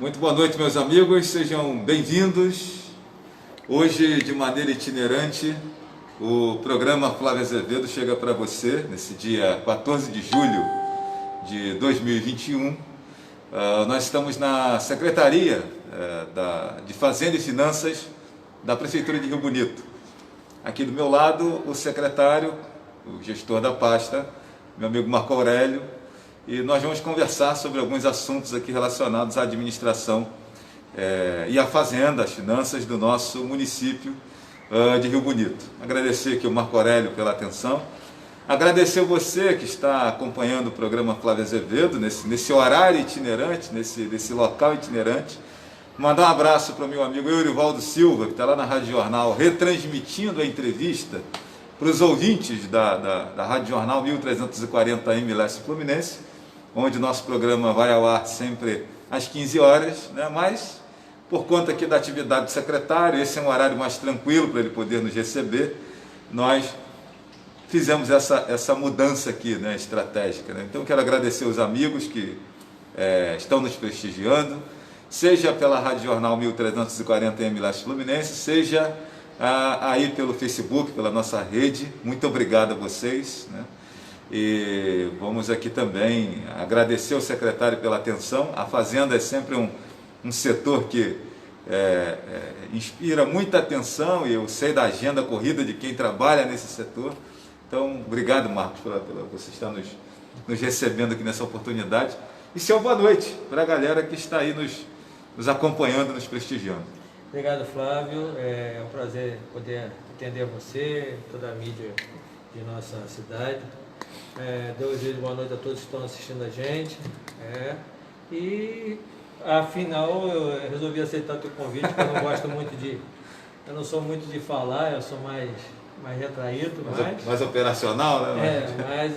Muito boa noite, meus amigos, sejam bem-vindos. Hoje, de maneira itinerante, o programa Flávio Azevedo chega para você nesse dia 14 de julho de 2021. Nós estamos na Secretaria de Fazenda e Finanças da Prefeitura de Rio Bonito. Aqui do meu lado, o secretário, o gestor da pasta, meu amigo Marco Aurélio, e nós vamos conversar sobre alguns assuntos aqui relacionados à administração e à fazenda, às finanças do nosso município de Rio Bonito. Agradecer aqui o Marco Aurélio pela atenção, agradecer você que está acompanhando o programa Flávio Azevedo nesse horário itinerante, nesse local itinerante. Mandar um abraço para o meu amigo Eurivaldo Silva, que está lá na Rádio Jornal, retransmitindo a entrevista para os ouvintes da Rádio Jornal 1340M Leste Fluminense, onde o nosso programa vai ao ar sempre às 15 horas, né? Mas, por conta aqui da atividade do secretário, esse é um horário mais tranquilo para ele poder nos receber, nós fizemos essa mudança aqui, né, estratégica, né? Então, quero agradecer os amigos que estão nos prestigiando, seja pela Rádio Jornal 1340M Leste Fluminense, seja aí pelo Facebook, pela nossa rede. Muito obrigado a vocês, né? E vamos aqui também agradecer ao secretário pela atenção. A Fazenda é sempre um setor que inspira muita atenção, e eu sei da agenda corrida de quem trabalha nesse setor. Então, obrigado, Marcos, por você estar nos recebendo aqui nessa oportunidade. E seu boa noite para a galera que está aí nos acompanhando, nos prestigiando. Obrigado, Flávio. É um prazer poder atender você, toda a mídia de nossa cidade. Desejo boa noite a todos que estão assistindo a gente. E afinal eu resolvi aceitar o teu convite, porque eu não gosto muito eu não sou muito de falar, eu sou mais retraído. Mais operacional, né? Mas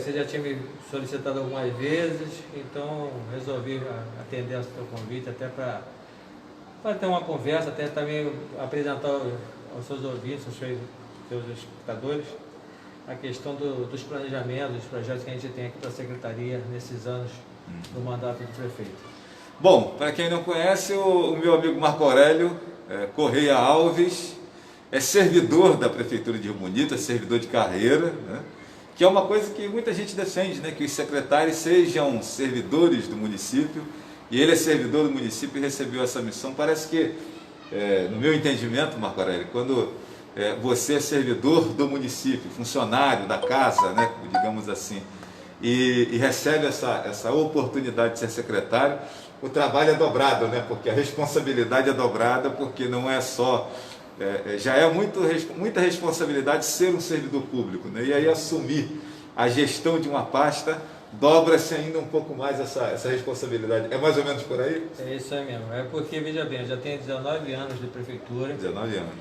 você já tinha me solicitado algumas vezes, então resolvi atender ao teu convite, até para ter uma conversa, até também apresentar aos seus ouvintes, aos seus espectadores, a questão dos planejamentos, dos projetos que a gente tem aqui para a Secretaria nesses anos do mandato do prefeito. Bom, para quem não conhece, o meu amigo Marco Aurélio Correia Alves é servidor da Prefeitura de Rio Bonito, é servidor de carreira, né? Que é uma coisa que muita gente defende, né? Que os secretários sejam servidores do município, e ele é servidor do município e recebeu essa missão. Parece que, no meu entendimento, Marco Aurélio, quando você é servidor do município, funcionário da casa, né, digamos assim, e recebe essa oportunidade de ser secretário, o trabalho é dobrado, né, porque a responsabilidade é dobrada, porque não é só... já é muita responsabilidade ser um servidor público, né, e aí assumir a gestão de uma pasta dobra-se ainda um pouco mais essa responsabilidade. É mais ou menos por aí? É isso aí mesmo. É porque, veja bem, eu já tenho 19 anos de prefeitura. 19 anos.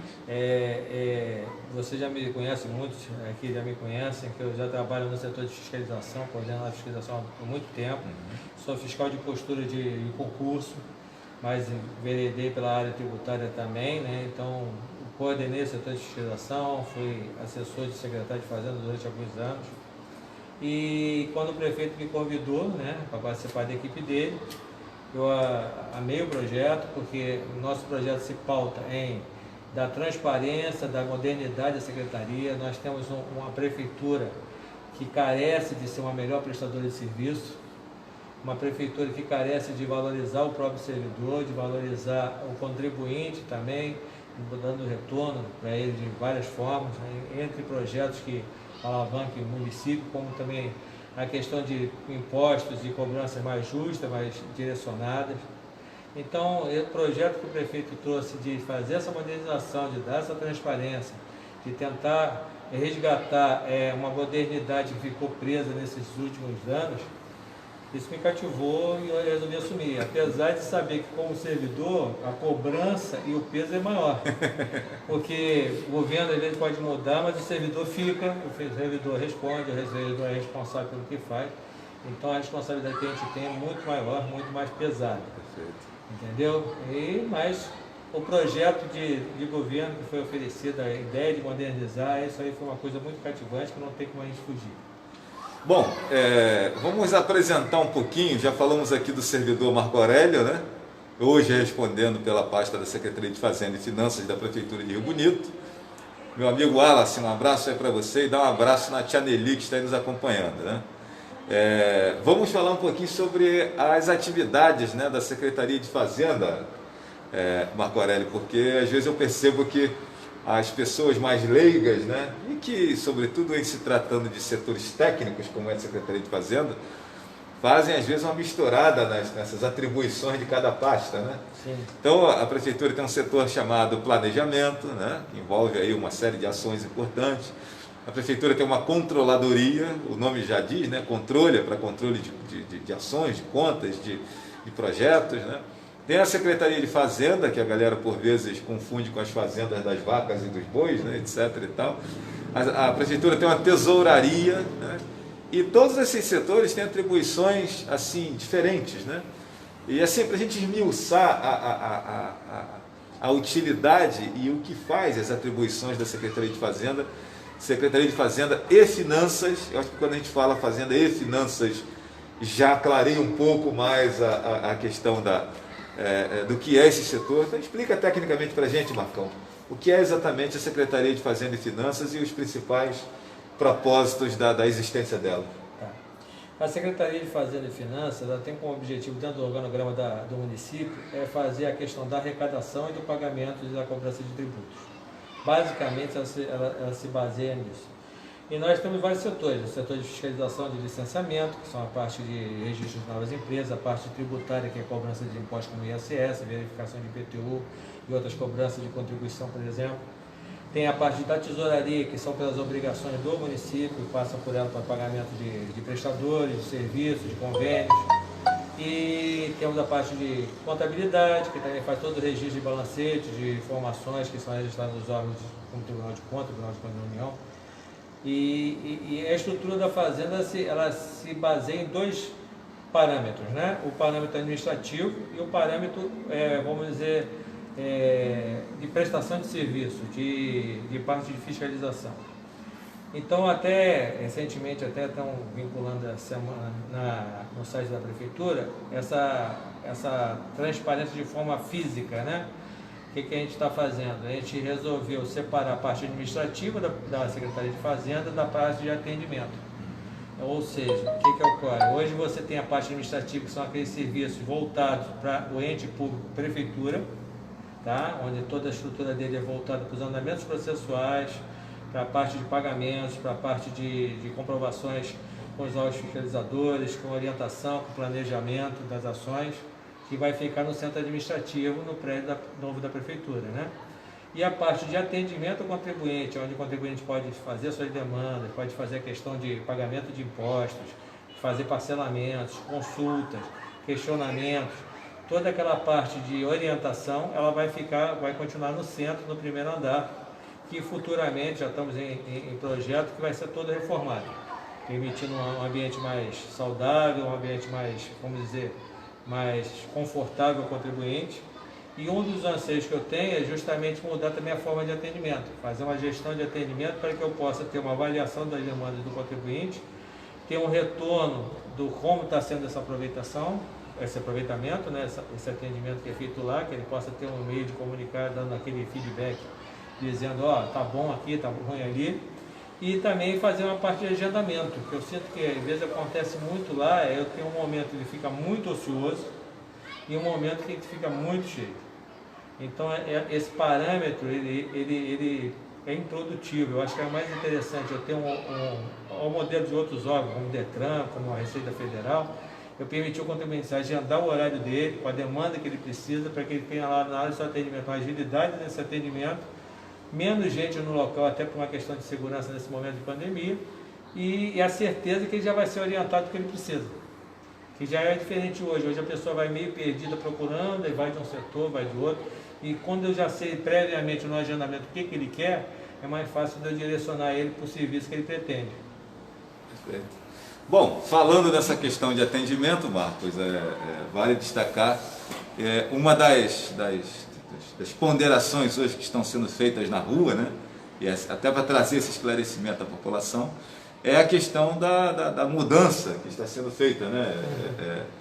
Você já me conhece, muitos aqui já me conhecem, que eu já trabalho no setor de fiscalização, coordenando a fiscalização há muito tempo. Sou fiscal de postura de concurso, mas enveredei pela área tributária também, né? Então, coordenei o setor de fiscalização, fui assessor de secretário de Fazenda durante alguns anos. E quando o prefeito me convidou, né, para participar da equipe dele, eu amei o projeto, porque o nosso projeto se pauta da transparência, da modernidade da secretaria. Nós temos uma prefeitura que carece de ser uma melhor prestadora de serviço, uma prefeitura que carece de valorizar o próprio servidor, de valorizar o contribuinte também, dando retorno para ele de várias formas, né, entre projetos que alavanque o município, como também a questão de impostos e cobranças mais justas, mais direcionadas. Então, o projeto que o prefeito trouxe de fazer essa modernização, de dar essa transparência, de tentar resgatar uma modernidade que ficou presa nesses últimos anos, isso me cativou e eu resolvi assumir, apesar de saber que, como servidor, a cobrança e o peso é maior, porque o governo às vezes pode mudar, mas o servidor fica, o servidor responde, o servidor é responsável pelo que faz, então a responsabilidade que a gente tem é muito maior, muito mais pesada. Perfeito. Entendeu? Mas o projeto de governo que foi oferecido, a ideia de modernizar, isso aí foi uma coisa muito cativante que não tem como a gente fugir. Bom, vamos apresentar um pouquinho, já falamos aqui do servidor Marco Aurélio, né? hoje respondendo pela pasta da Secretaria de Fazenda e Finanças da Prefeitura de Rio Bonito. Meu amigo Wallace, um abraço aí para você e dá um abraço na tia Nelly que está aí nos acompanhando, né? Vamos falar um pouquinho sobre as atividades, né, da Secretaria de Fazenda, Marco Aurélio, porque às vezes eu percebo que as pessoas mais leigas, né, e que, sobretudo em se tratando de setores técnicos, como é a Secretaria de Fazenda, fazem às vezes uma misturada nessas atribuições de cada pasta, né? Sim. Então a Prefeitura tem um setor chamado planejamento, né, que envolve aí uma série de ações importantes. A Prefeitura tem uma controladoria, o nome já diz, né, controle, para controle de ações, de contas, de projetos, né? Tem a Secretaria de Fazenda, que a galera por vezes confunde com as fazendas das vacas e dos bois, né, etc. e tal. A Prefeitura tem uma tesouraria, né? E todos esses setores têm atribuições assim diferentes, né? E assim, para a gente esmiuçar a utilidade e o que faz as atribuições da Secretaria de Fazenda e Finanças, eu acho que quando a gente fala Fazenda e Finanças, já clareia um pouco mais a questão do que é esse setor. Então explica tecnicamente para a gente, Marcão, o que é exatamente a Secretaria de Fazenda e Finanças e os principais propósitos da existência dela. A Secretaria de Fazenda e Finanças, ela tem como objetivo, dentro do organograma do município, fazer a questão da arrecadação e do pagamento e da cobrança de tributos. Basicamente, ela se baseia nisso. E nós temos vários setores: o setor de fiscalização de licenciamento, que são a parte de registro de novas empresas, a parte tributária, que é a cobrança de impostos como ISS, verificação de IPTU e outras cobranças de contribuição, por exemplo. Tem a parte da tesouraria, que são pelas obrigações do município, passa por ela para pagamento de prestadores, de serviços, de convênios. E temos a parte de contabilidade, que também faz todo o registro de balancete, de informações que são registradas nos órgãos como Tribunal de Contas, Tribunal de Contas da União. E a estrutura da Fazenda ela se baseia em dois parâmetros, né? O parâmetro administrativo e o parâmetro, vamos dizer, de prestação de serviço, de parte de fiscalização. Então, até recentemente, estão vinculando a semana no site da Prefeitura essa transparência de forma física, né? O que a gente está fazendo? A gente resolveu separar a parte administrativa da Secretaria de Fazenda da parte de atendimento. Ou seja, o que ocorre? Hoje você tem a parte administrativa, que são aqueles serviços voltados para o ente público, Prefeitura, tá? Onde toda a estrutura dele é voltada para os andamentos processuais, para a parte de pagamentos, para a parte de comprovações com os órgãos fiscalizadores, com orientação, com planejamento das ações, que vai ficar no centro administrativo, no prédio novo da Prefeitura, né? E a parte de atendimento ao contribuinte, onde o contribuinte pode fazer suas demandas, pode fazer a questão de pagamento de impostos, fazer parcelamentos, consultas, questionamentos, toda aquela parte de orientação, ela vai continuar no centro, no primeiro andar, que futuramente já estamos em projeto que vai ser todo reformado, permitindo um ambiente mais saudável, um ambiente mais, vamos dizer, mais confortável ao contribuinte. E um dos anseios que eu tenho é justamente mudar também a forma de atendimento, fazer uma gestão de atendimento para que eu possa ter uma avaliação das demandas do contribuinte, ter um retorno do como está sendo esse aproveitamento, né, esse atendimento que é feito lá, que ele possa ter um meio de comunicar, dando aquele feedback, dizendo, tá bom aqui, tá ruim ali. E também fazer uma parte de agendamento, que eu sinto que às vezes acontece muito lá, eu tenho um momento que ele fica muito ocioso e um momento que ele fica muito cheio. Então esse parâmetro, ele é improdutivo. Eu acho que é mais interessante eu ter um modelo de outros órgãos, como o DETRAN, como a Receita Federal, eu permitir ao contribuinte agendar o horário dele, com a demanda que ele precisa, para que ele tenha lá na área do seu atendimento, uma agilidade nesse atendimento, menos gente no local, até por uma questão de segurança nesse momento de pandemia, e a certeza que ele já vai ser orientado do que ele precisa. Que já é diferente hoje. Hoje a pessoa vai meio perdida procurando, e vai de um setor, vai de outro, e quando eu já sei previamente no agendamento o que ele quer, é mais fácil de eu direcionar ele para o serviço que ele pretende. Perfeito. Bom, falando dessa questão de atendimento, Marcos, vale destacar uma das ponderações hoje que estão sendo feitas na rua, né? E até para trazer esse esclarecimento à população, é a questão da mudança que está sendo feita, né?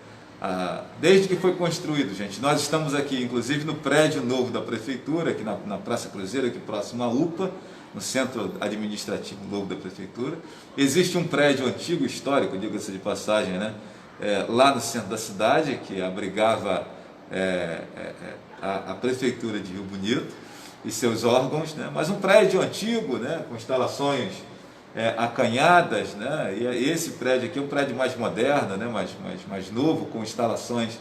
Desde que foi construído, gente, nós estamos aqui, inclusive no prédio novo da Prefeitura, aqui na Praça Cruzeiro, aqui próximo à UPA, no Centro Administrativo Novo da Prefeitura. Existe um prédio antigo, histórico, diga-se de passagem, né? Lá no centro da cidade, que abrigava a Prefeitura de Rio Bonito e seus órgãos, né? Mas um prédio antigo, né? Com instalações acanhadas, né? E esse prédio aqui é um prédio mais moderno, né? mais novo, com instalações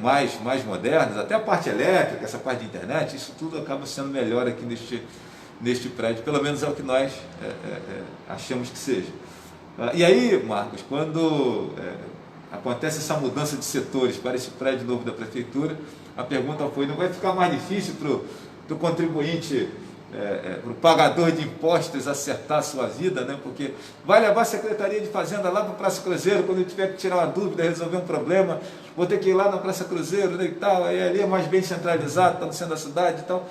mais modernas, até a parte elétrica, essa parte de internet, isso tudo acaba sendo melhor aqui neste prédio, pelo menos é o que nós achamos que seja. E aí, Marcos, quando acontece essa mudança de setores para esse prédio novo da Prefeitura, a pergunta foi, não vai ficar mais difícil para o contribuinte, para o pagador de impostos acertar a sua vida, né? Porque vai levar a Secretaria de Fazenda lá para a Praça Cruzeiro, quando eu tiver que tirar uma dúvida, resolver um problema, vou ter que ir lá na Praça Cruzeiro, né, e tal, aí ali é mais bem centralizado, está no centro da cidade e tal.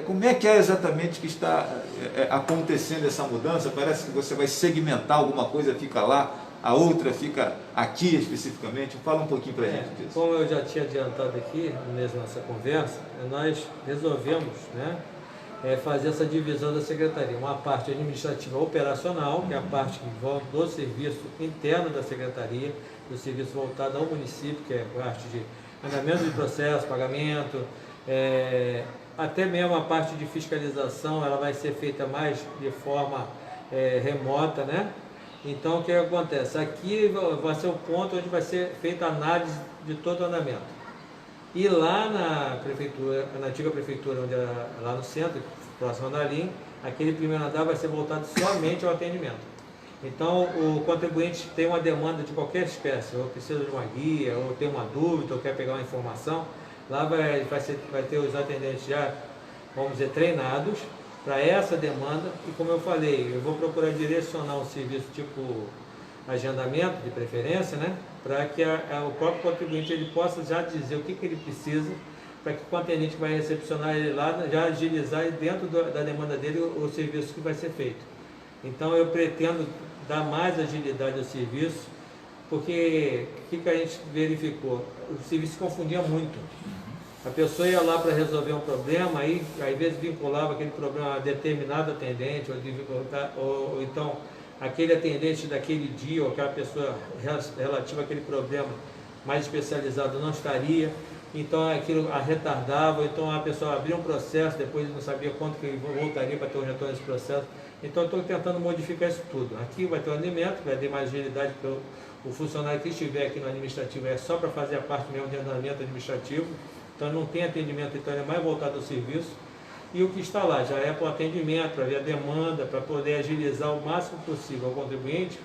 Como é que exatamente que está acontecendo essa mudança? Parece que você vai segmentar alguma coisa, fica lá, a outra fica aqui especificamente. Fala um pouquinho para a gente disso. Como eu já tinha adiantado aqui, nessa nossa conversa, nós resolvemos, né, fazer essa divisão da Secretaria. Uma parte administrativa operacional, que é a parte que envolve do serviço interno da Secretaria, do serviço voltado ao município, que é a parte de andamento de processo, pagamento, até mesmo a parte de fiscalização, ela vai ser feita mais de forma remota, né? Então, o que acontece? Aqui vai ser o ponto onde vai ser feita a análise de todo o andamento. E lá na prefeitura, na antiga prefeitura, onde era lá no centro, próximo da linha, aquele primeiro andar vai ser voltado somente ao atendimento. Então, o contribuinte tem uma demanda de qualquer espécie, ou precisa de uma guia, ou tem uma dúvida, ou quer pegar uma informação, lá vai ter os atendentes já, vamos dizer, treinados para essa demanda. E como eu falei, eu vou procurar direcionar um serviço tipo agendamento, de preferência, né, para que o próprio contribuinte ele possa já dizer o que ele precisa, para que o atendente que vai recepcionar ele lá, já agilizar dentro da demanda dele o serviço que vai ser feito. Então eu pretendo dar mais agilidade ao serviço, porque o que a gente verificou? O serviço se confundia muito. A pessoa ia lá para resolver um problema, aí às vezes vinculava aquele problema a determinado atendente, ou então aquele atendente daquele dia, ou aquela pessoa relativa àquele problema mais especializado não estaria, então aquilo a retardava, então a pessoa abria um processo, depois não sabia quanto que ele voltaria para ter um retorno desse processo. Então eu estou tentando modificar isso tudo. Aqui vai ter um alimento, vai ter mais agilidade para o funcionário que estiver aqui no administrativo, é só para fazer a parte mesmo de andamento administrativo, então não tem atendimento, então ele é mais voltado ao serviço. E o que está lá já é para o atendimento, para ver a demanda, para poder agilizar o máximo possível ao contribuinte,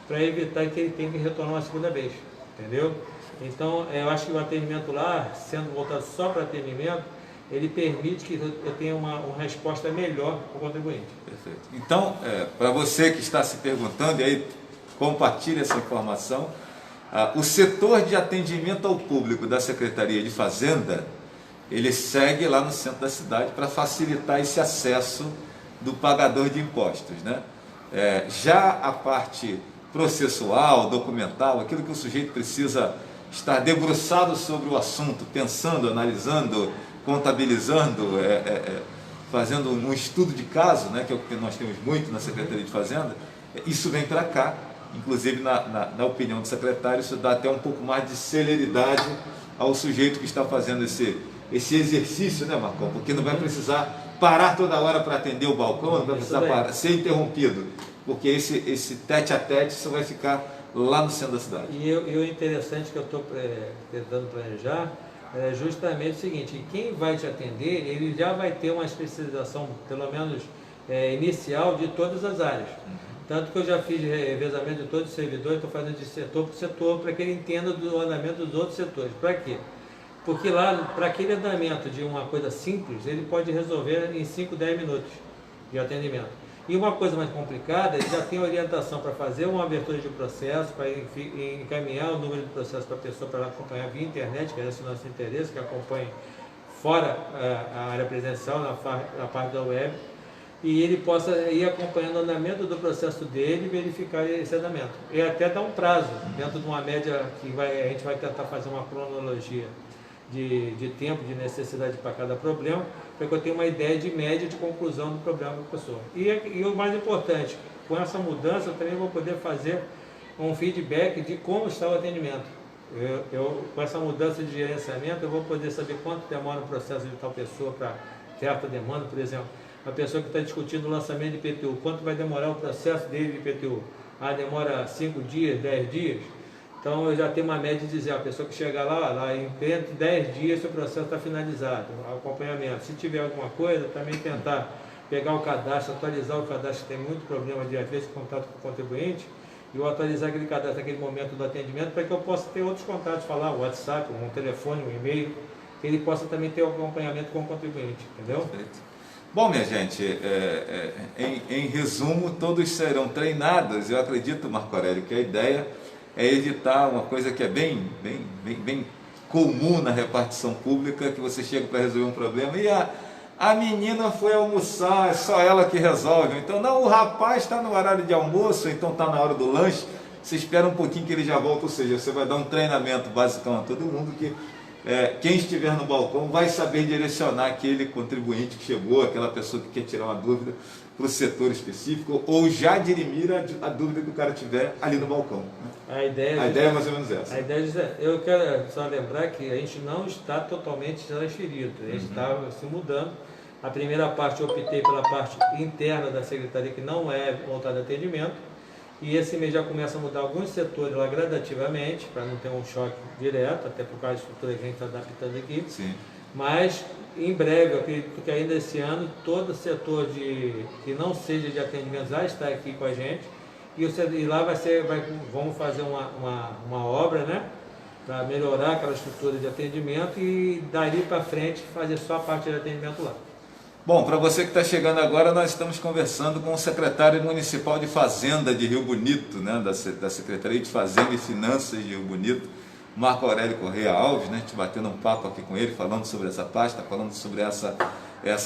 para evitar que ele tenha que retornar uma segunda vez, entendeu? Então, eu acho que o atendimento lá, sendo voltado só para atendimento, ele permite que eu tenha uma resposta melhor para o contribuinte. Perfeito. Então, para você que está se perguntando, e aí compartilhe essa informação, o setor de atendimento ao público da Secretaria de Fazenda, ele segue lá no centro da cidade para facilitar esse acesso do pagador de impostos, né? Já a parte processual, documental, aquilo que o sujeito precisa estar debruçado sobre o assunto, pensando, analisando, contabilizando, fazendo um estudo de caso, né, que é o que nós temos muito na Secretaria de Fazenda, isso vem para cá. Inclusive, na opinião do secretário, isso dá até um pouco mais de celeridade ao sujeito que está fazendo esse exercício, né, Marcão? Porque não vai precisar parar toda hora para atender o balcão, não vai precisar ser interrompido, porque esse tete a tete só vai ficar lá no centro da cidade. E o interessante que eu estou tentando planejar é justamente o seguinte: quem vai te atender, ele já vai ter uma especialização, pelo menos inicial, de todas as áreas. Tanto que eu já fiz revezamento de todos os servidores, estou fazendo de setor por setor, para que ele entenda do andamento dos outros setores. Para quê? Porque lá, para aquele andamento de uma coisa simples, ele pode resolver em 5, 10 minutos de atendimento. E uma coisa mais complicada, ele já tem orientação para fazer uma abertura de processo, para encaminhar o número de processo para a pessoa para acompanhar via internet, que é esse o nosso interesse, que acompanhe fora a área presencial, na parte da web. e ele possa ir acompanhando o andamento do processo dele e verificar esse andamento. E até dar um prazo, dentro de uma média que a gente vai tentar fazer uma cronologia de tempo, de necessidade para cada problema, para que eu tenha uma ideia de média de conclusão do problema da pessoa. E o mais importante, com essa mudança eu também vou poder fazer um feedback de como está o atendimento. Com essa mudança de gerenciamento, eu vou poder saber quanto demora o processo de tal pessoa para certa demanda, por exemplo. A pessoa que está discutindo o lançamento de IPTU, quanto vai demorar o processo dele de IPTU? Demora 5 dias, 10 dias? Então eu já tenho uma média de dizer, a pessoa que chegar lá em 10 dias, seu processo está finalizado, acompanhamento. Se tiver alguma coisa, também tentar pegar o cadastro, atualizar o cadastro, que tem muito problema de às vezes contato com o contribuinte, e eu atualizar aquele cadastro naquele momento do atendimento para que eu possa ter outros contatos, falar o WhatsApp, um telefone, um e-mail, que ele possa também ter o acompanhamento com o contribuinte, entendeu? Perfeito. Bom, minha gente, em resumo, todos serão treinados. Eu acredito, Marco Aurélio, que a ideia é evitar uma coisa que é bem comum na repartição pública, que você chega para resolver um problema e a menina foi almoçar, é só ela que resolve. Então, não, o rapaz está no horário de almoço, então está na hora do lanche, você espera um pouquinho que ele já volta, ou seja, você vai dar um treinamento basicão a todo mundo que quem estiver no balcão vai saber direcionar aquele contribuinte que chegou, aquela pessoa que quer tirar uma dúvida para o setor específico, ou já dirimir a dúvida que o cara tiver ali no balcão. Né? A ideia é mais ou menos essa. A ideia eu quero só lembrar que a gente não está totalmente transferido, a gente está se mudando. A primeira parte eu optei pela parte interna da secretaria, que não é voltada a atendimento, e esse mês já começa a mudar alguns setores lá gradativamente, para não ter um choque direto, até por causa da estrutura que a gente está adaptando aqui. Sim. Mas em breve, eu acredito que ainda esse ano, todo setor que não seja de atendimento já está aqui com a gente, e lá vamos fazer uma obra, né, para melhorar aquela estrutura de atendimento e dali para frente fazer só a parte de atendimento lá. Bom, para você que está chegando agora, nós estamos conversando com o secretário municipal de Fazenda de Rio Bonito, né, da Secretaria de Fazenda e Finanças de Rio Bonito, Marco Aurélio Correia Alves, né, a gente batendo um papo aqui com ele, falando sobre essa pasta, falando sobre essa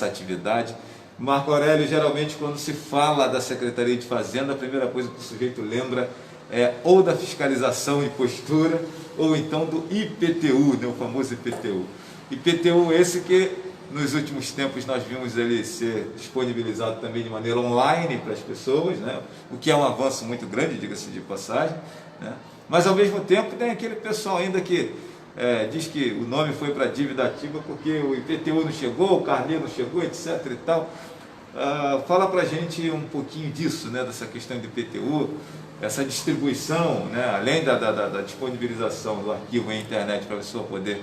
atividade. Marco Aurélio, geralmente quando se fala da Secretaria de Fazenda, a primeira coisa que o sujeito lembra é ou da fiscalização e postura, ou então do IPTU, né, o famoso IPTU. IPTU esse que nos últimos tempos nós vimos ele ser disponibilizado também de maneira online para as pessoas, né? O que é um avanço muito grande, diga-se de passagem, né? Mas ao mesmo tempo tem aquele pessoal ainda que diz que o nome foi para dívida ativa porque o IPTU não chegou, o carnê não chegou, etc. e tal. Fala para a gente um pouquinho disso, né? Dessa questão do IPTU, essa distribuição, né? Além da disponibilização do arquivo em internet para a pessoa poder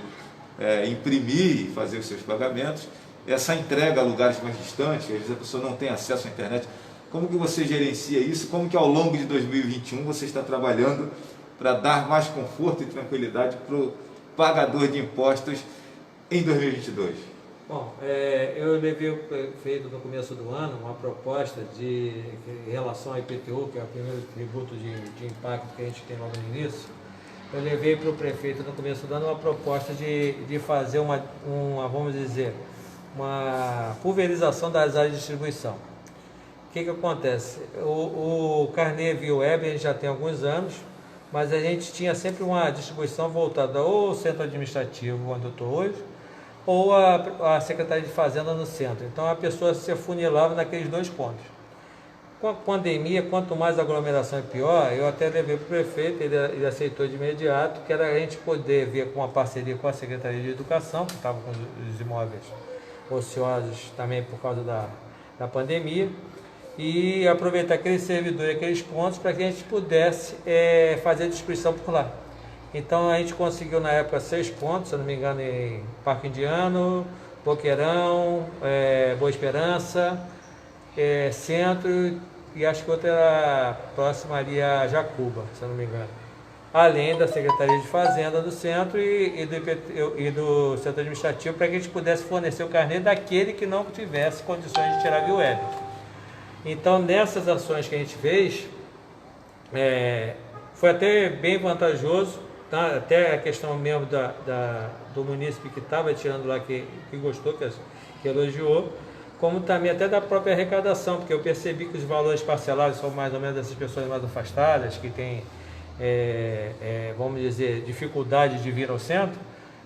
imprimir e fazer os seus pagamentos, essa entrega a lugares mais distantes, às vezes a pessoa não tem acesso à internet. Como que você gerencia isso? Como que ao longo de 2021 você está trabalhando para dar mais conforto e tranquilidade para o pagador de impostos em 2022? Bom, eu levei o prefeito no começo do ano uma proposta em relação ao IPTU, que é o primeiro tributo de impacto que a gente tem logo no início. Eu levei para o prefeito no começo do ano uma proposta de fazer vamos dizer, uma pulverização das áreas de distribuição. O que acontece? O carnê via web a gente já tem alguns anos, mas a gente tinha sempre uma distribuição voltada ou ao centro administrativo, onde eu estou hoje, ou a Secretaria de Fazenda no centro. Então a pessoa se afunilava naqueles dois pontos. Com a pandemia, quanto mais aglomeração é pior, eu até levei para o prefeito, ele aceitou de imediato, que era a gente poder ver com uma parceria com a Secretaria de Educação, que estava com os imóveis ociosos também por causa da pandemia, e aproveitar aquele servidor e aqueles pontos para que a gente pudesse fazer a distribuição por lá. Então a gente conseguiu na época 6 pontos, se eu não me engano, em Parque Indiano, Boqueirão, Boa Esperança, Centro, e acho que outra era próxima ali a Jacuba, se eu não me engano. Além da Secretaria de Fazenda do Centro e do Centro Administrativo, para que a gente pudesse fornecer o carnê daquele que não tivesse condições de tirar via web. Então, nessas ações que a gente fez, foi até bem vantajoso, tá? Até a questão mesmo do munícipe que estava tirando lá, que gostou, que elogiou, como também até da própria arrecadação, porque eu percebi que os valores parcelados são mais ou menos dessas pessoas mais afastadas, que têm, vamos dizer, dificuldade de vir ao centro,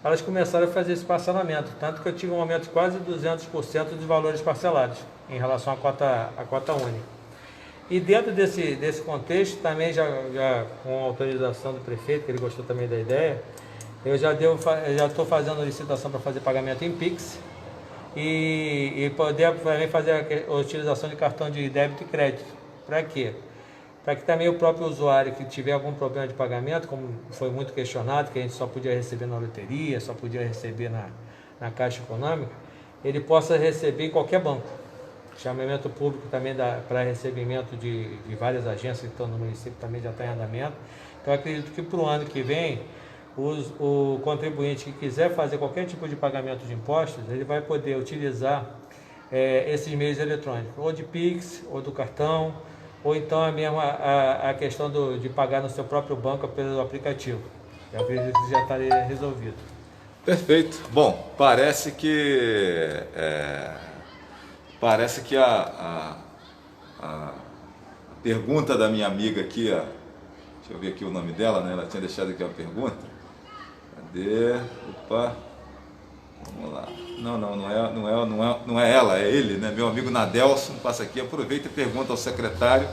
elas começaram a fazer esse parcelamento, tanto que eu tive um aumento de quase 200% dos valores parcelados em relação à cota única. E dentro desse contexto, também já com a autorização do prefeito, que ele gostou também da ideia, eu já estou fazendo licitação para fazer pagamento em Pix e poder também fazer a utilização de cartão de débito e crédito. Para quê? Para que também o próprio usuário que tiver algum problema de pagamento, como foi muito questionado, que a gente só podia receber na loteria, só podia receber na Caixa Econômica, ele possa receber em qualquer banco. Chamamento público também para recebimento de várias agências que estão no município também já está em andamento. Então, acredito que para o ano que vem, o contribuinte que quiser fazer qualquer tipo de pagamento de impostos, ele vai poder utilizar esses meios eletrônicos, ou de Pix, ou do cartão, ou então a questão de pagar no seu próprio banco pelo aplicativo. Eu acredito que já estaria resolvido. Perfeito. Bom, parece que a pergunta da minha amiga aqui, deixa eu ver aqui o nome dela, né? Ela tinha deixado aqui uma pergunta. Cadê? Opa. Vamos lá. Não é ela, é ele, né? Meu amigo Nadelson passa aqui, aproveita e pergunta ao secretário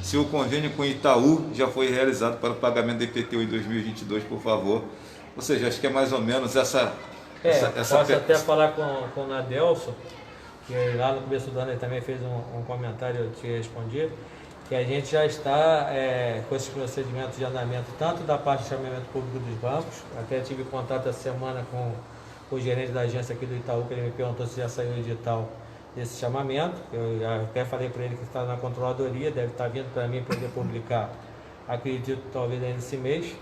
se o convênio com Itaú já foi realizado para o pagamento do IPTU em 2022, por favor. Ou seja, acho que é mais ou menos essa posso até falar com o Nadelson, que lá no começo do ano ele também fez um comentário, eu te respondi, que a gente já está com esses procedimentos de andamento, tanto da parte de chamamento público dos bancos, até tive contato essa semana com o gerente da agência aqui do Itaú, que ele me perguntou se já saiu o edital desse chamamento. Eu até falei para ele que está na controladoria, deve estar vindo para mim poder publicar, acredito, talvez ainda esse mês.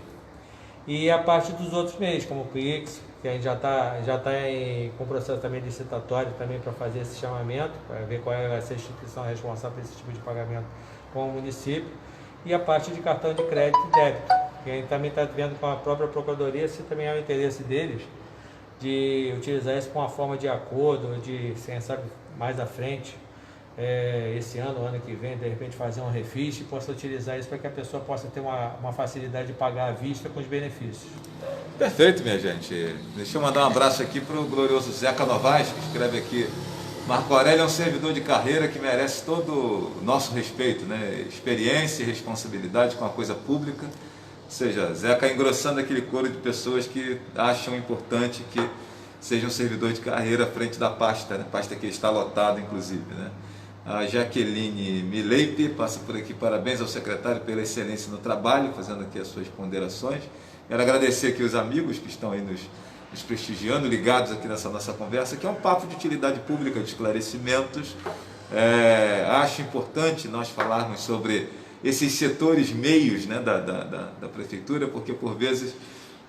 E a parte dos outros meios, como o Pix, que a gente já está com processo também licitatório também para fazer esse chamamento, para ver qual vai ser a instituição responsável por esse tipo de pagamento com o município. E a parte de cartão de crédito e débito, que a gente também está vendo com a própria Procuradoria se também é o interesse deles de utilizar isso com uma forma de acordo, de, quem sabe, mais à frente, esse ano, ano que vem, de repente fazer um refis e possa utilizar isso para que a pessoa possa ter uma facilidade de pagar à vista com os benefícios. Perfeito, minha gente. Deixa eu mandar um abraço aqui para o glorioso Zeca Novaes, que escreve aqui: Marco Aurélio é um servidor de carreira que merece todo o nosso respeito, né? Experiência e responsabilidade com a coisa pública. Ou seja, Zeca engrossando aquele coro de pessoas que acham importante que seja um servidor de carreira à frente da pasta, né? Pasta que está lotada, inclusive, né? A Jaqueline Mileipe passa por aqui: parabéns ao secretário pela excelência no trabalho, fazendo aqui as suas ponderações. Quero agradecer aqui os amigos que estão aí nos prestigiando, ligados aqui nessa nossa conversa, que é um papo de utilidade pública, de esclarecimentos. Acho importante nós falarmos sobre esses setores meios, né, da prefeitura, porque por vezes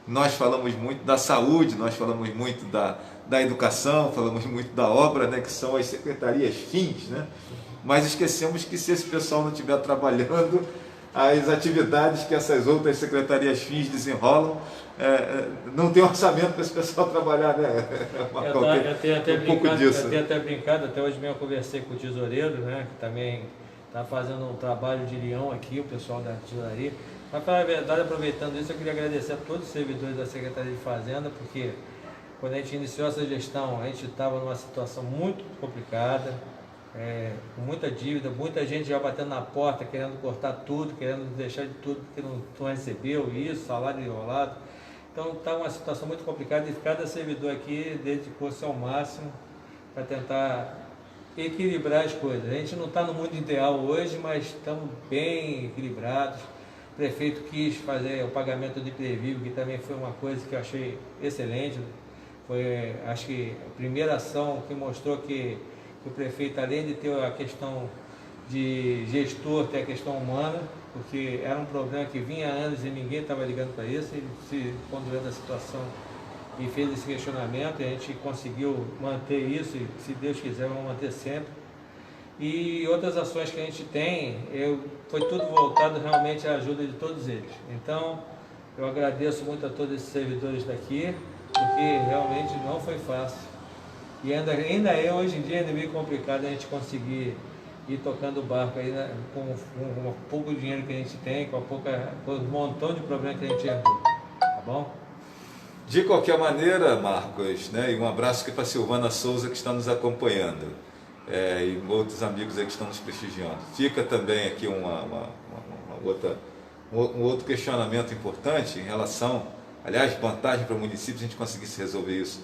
nós falamos muito da saúde, nós falamos muito da educação, falamos muito da obra, né, que são as secretarias fins, né? Mas esquecemos que se esse pessoal não estiver trabalhando, as atividades que essas outras secretarias fins desenrolam, não tem orçamento para esse pessoal trabalhar, né? Eu tenho até brincado, até hoje mesmo eu conversei com o tesoureiro, né, que também está fazendo um trabalho de leão aqui, o pessoal da tesouraria. Mas, para a verdade, aproveitando isso, eu queria agradecer a todos os servidores da Secretaria de Fazenda, porque quando a gente iniciou essa gestão, a gente estava numa situação muito complicada, com muita dívida, muita gente já batendo na porta, querendo cortar tudo, querendo deixar de tudo, porque não recebeu isso, salário enrolado. Então, está uma situação muito complicada e cada servidor aqui dedicou-se ao máximo para tentar equilibrar as coisas. A gente não está no mundo ideal hoje, mas estamos bem equilibrados. O prefeito quis fazer o pagamento de preview, que também foi uma coisa que eu achei excelente. Foi, acho que, a primeira ação que mostrou que o prefeito, além de ter a questão de gestor, tem a questão humana, porque era um problema que vinha há anos e ninguém estava ligando para isso. Ele se ponderou da situação e fez esse questionamento, e a gente conseguiu manter isso, e se Deus quiser vamos manter sempre. E outras ações que a gente tem, foi tudo voltado realmente à ajuda de todos eles. Então, eu agradeço muito a todos esses servidores daqui, porque realmente não foi fácil. E ainda é, hoje em dia, ainda é meio complicado a gente conseguir ir tocando o barco aí, né, com o pouco dinheiro que a gente tem, com o montão de problemas que a gente herdou, tá bom? De qualquer maneira, Marcos, né, e um abraço aqui para a Silvana Souza, que está nos acompanhando, e outros amigos aí que estão nos prestigiando. Fica também aqui um outro questionamento importante em relação, aliás, vantagem para o município se a gente conseguisse resolver isso.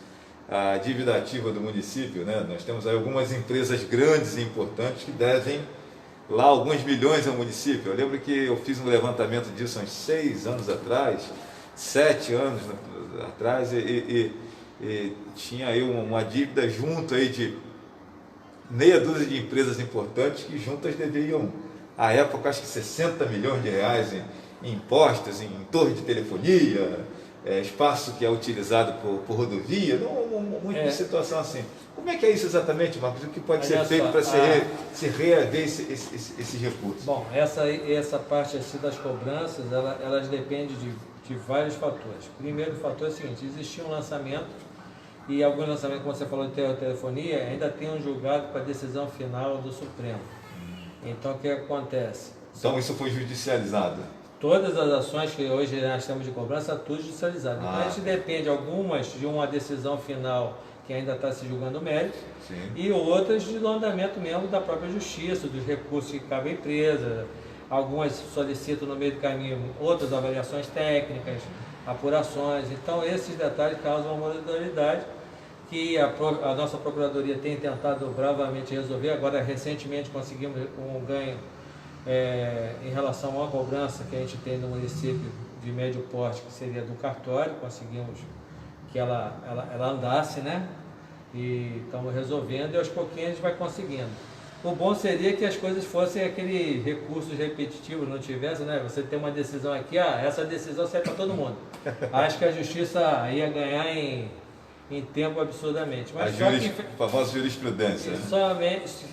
A dívida ativa do município, né? Nós temos aí algumas empresas grandes e importantes que devem lá alguns milhões ao município. Eu lembro que eu fiz um levantamento disso há uns 6 anos atrás, 7 anos atrás, e tinha aí uma dívida junto aí de meia dúzia de empresas importantes que juntas deveriam, à época, acho que 60 milhões de reais em impostos, em torre de telefonia, espaço que é utilizado por rodovia, muita situação assim. Como é que é isso exatamente, Marcos? O que pode ser feito para se reaver esses recursos? Bom, essa parte assim das cobranças, elas dependem de vários fatores. O primeiro fator é o seguinte: existia um lançamento, e alguns lançamentos, como você falou de telefonia, ainda tem um julgado para a decisão final do Supremo. Então, o que acontece? Então, isso foi judicializado? Todas as ações que hoje nós temos de cobrança, tudo judicializado. Então, a gente depende, algumas, de uma decisão final que ainda está se julgando o mérito, e outras de andamento mesmo da própria justiça, dos recursos que cabem à empresa. Algumas solicitam no meio do caminho outras avaliações técnicas, apurações. Então, esses detalhes causam uma modalidade que a nossa Procuradoria tem tentado bravamente resolver. Agora, recentemente, conseguimos um ganho em relação a uma cobrança que a gente tem no município de médio porte, que seria do cartório. Conseguimos que ela andasse, né? E estamos resolvendo, e aos pouquinhos a gente vai conseguindo. O bom seria que as coisas fossem aquele recursos repetitivos, não tivesse, né? Você tem uma decisão aqui, essa decisão serve para todo mundo. Acho que a justiça ia ganhar em tempo absurdamente. Mas a famosa jurisprudência.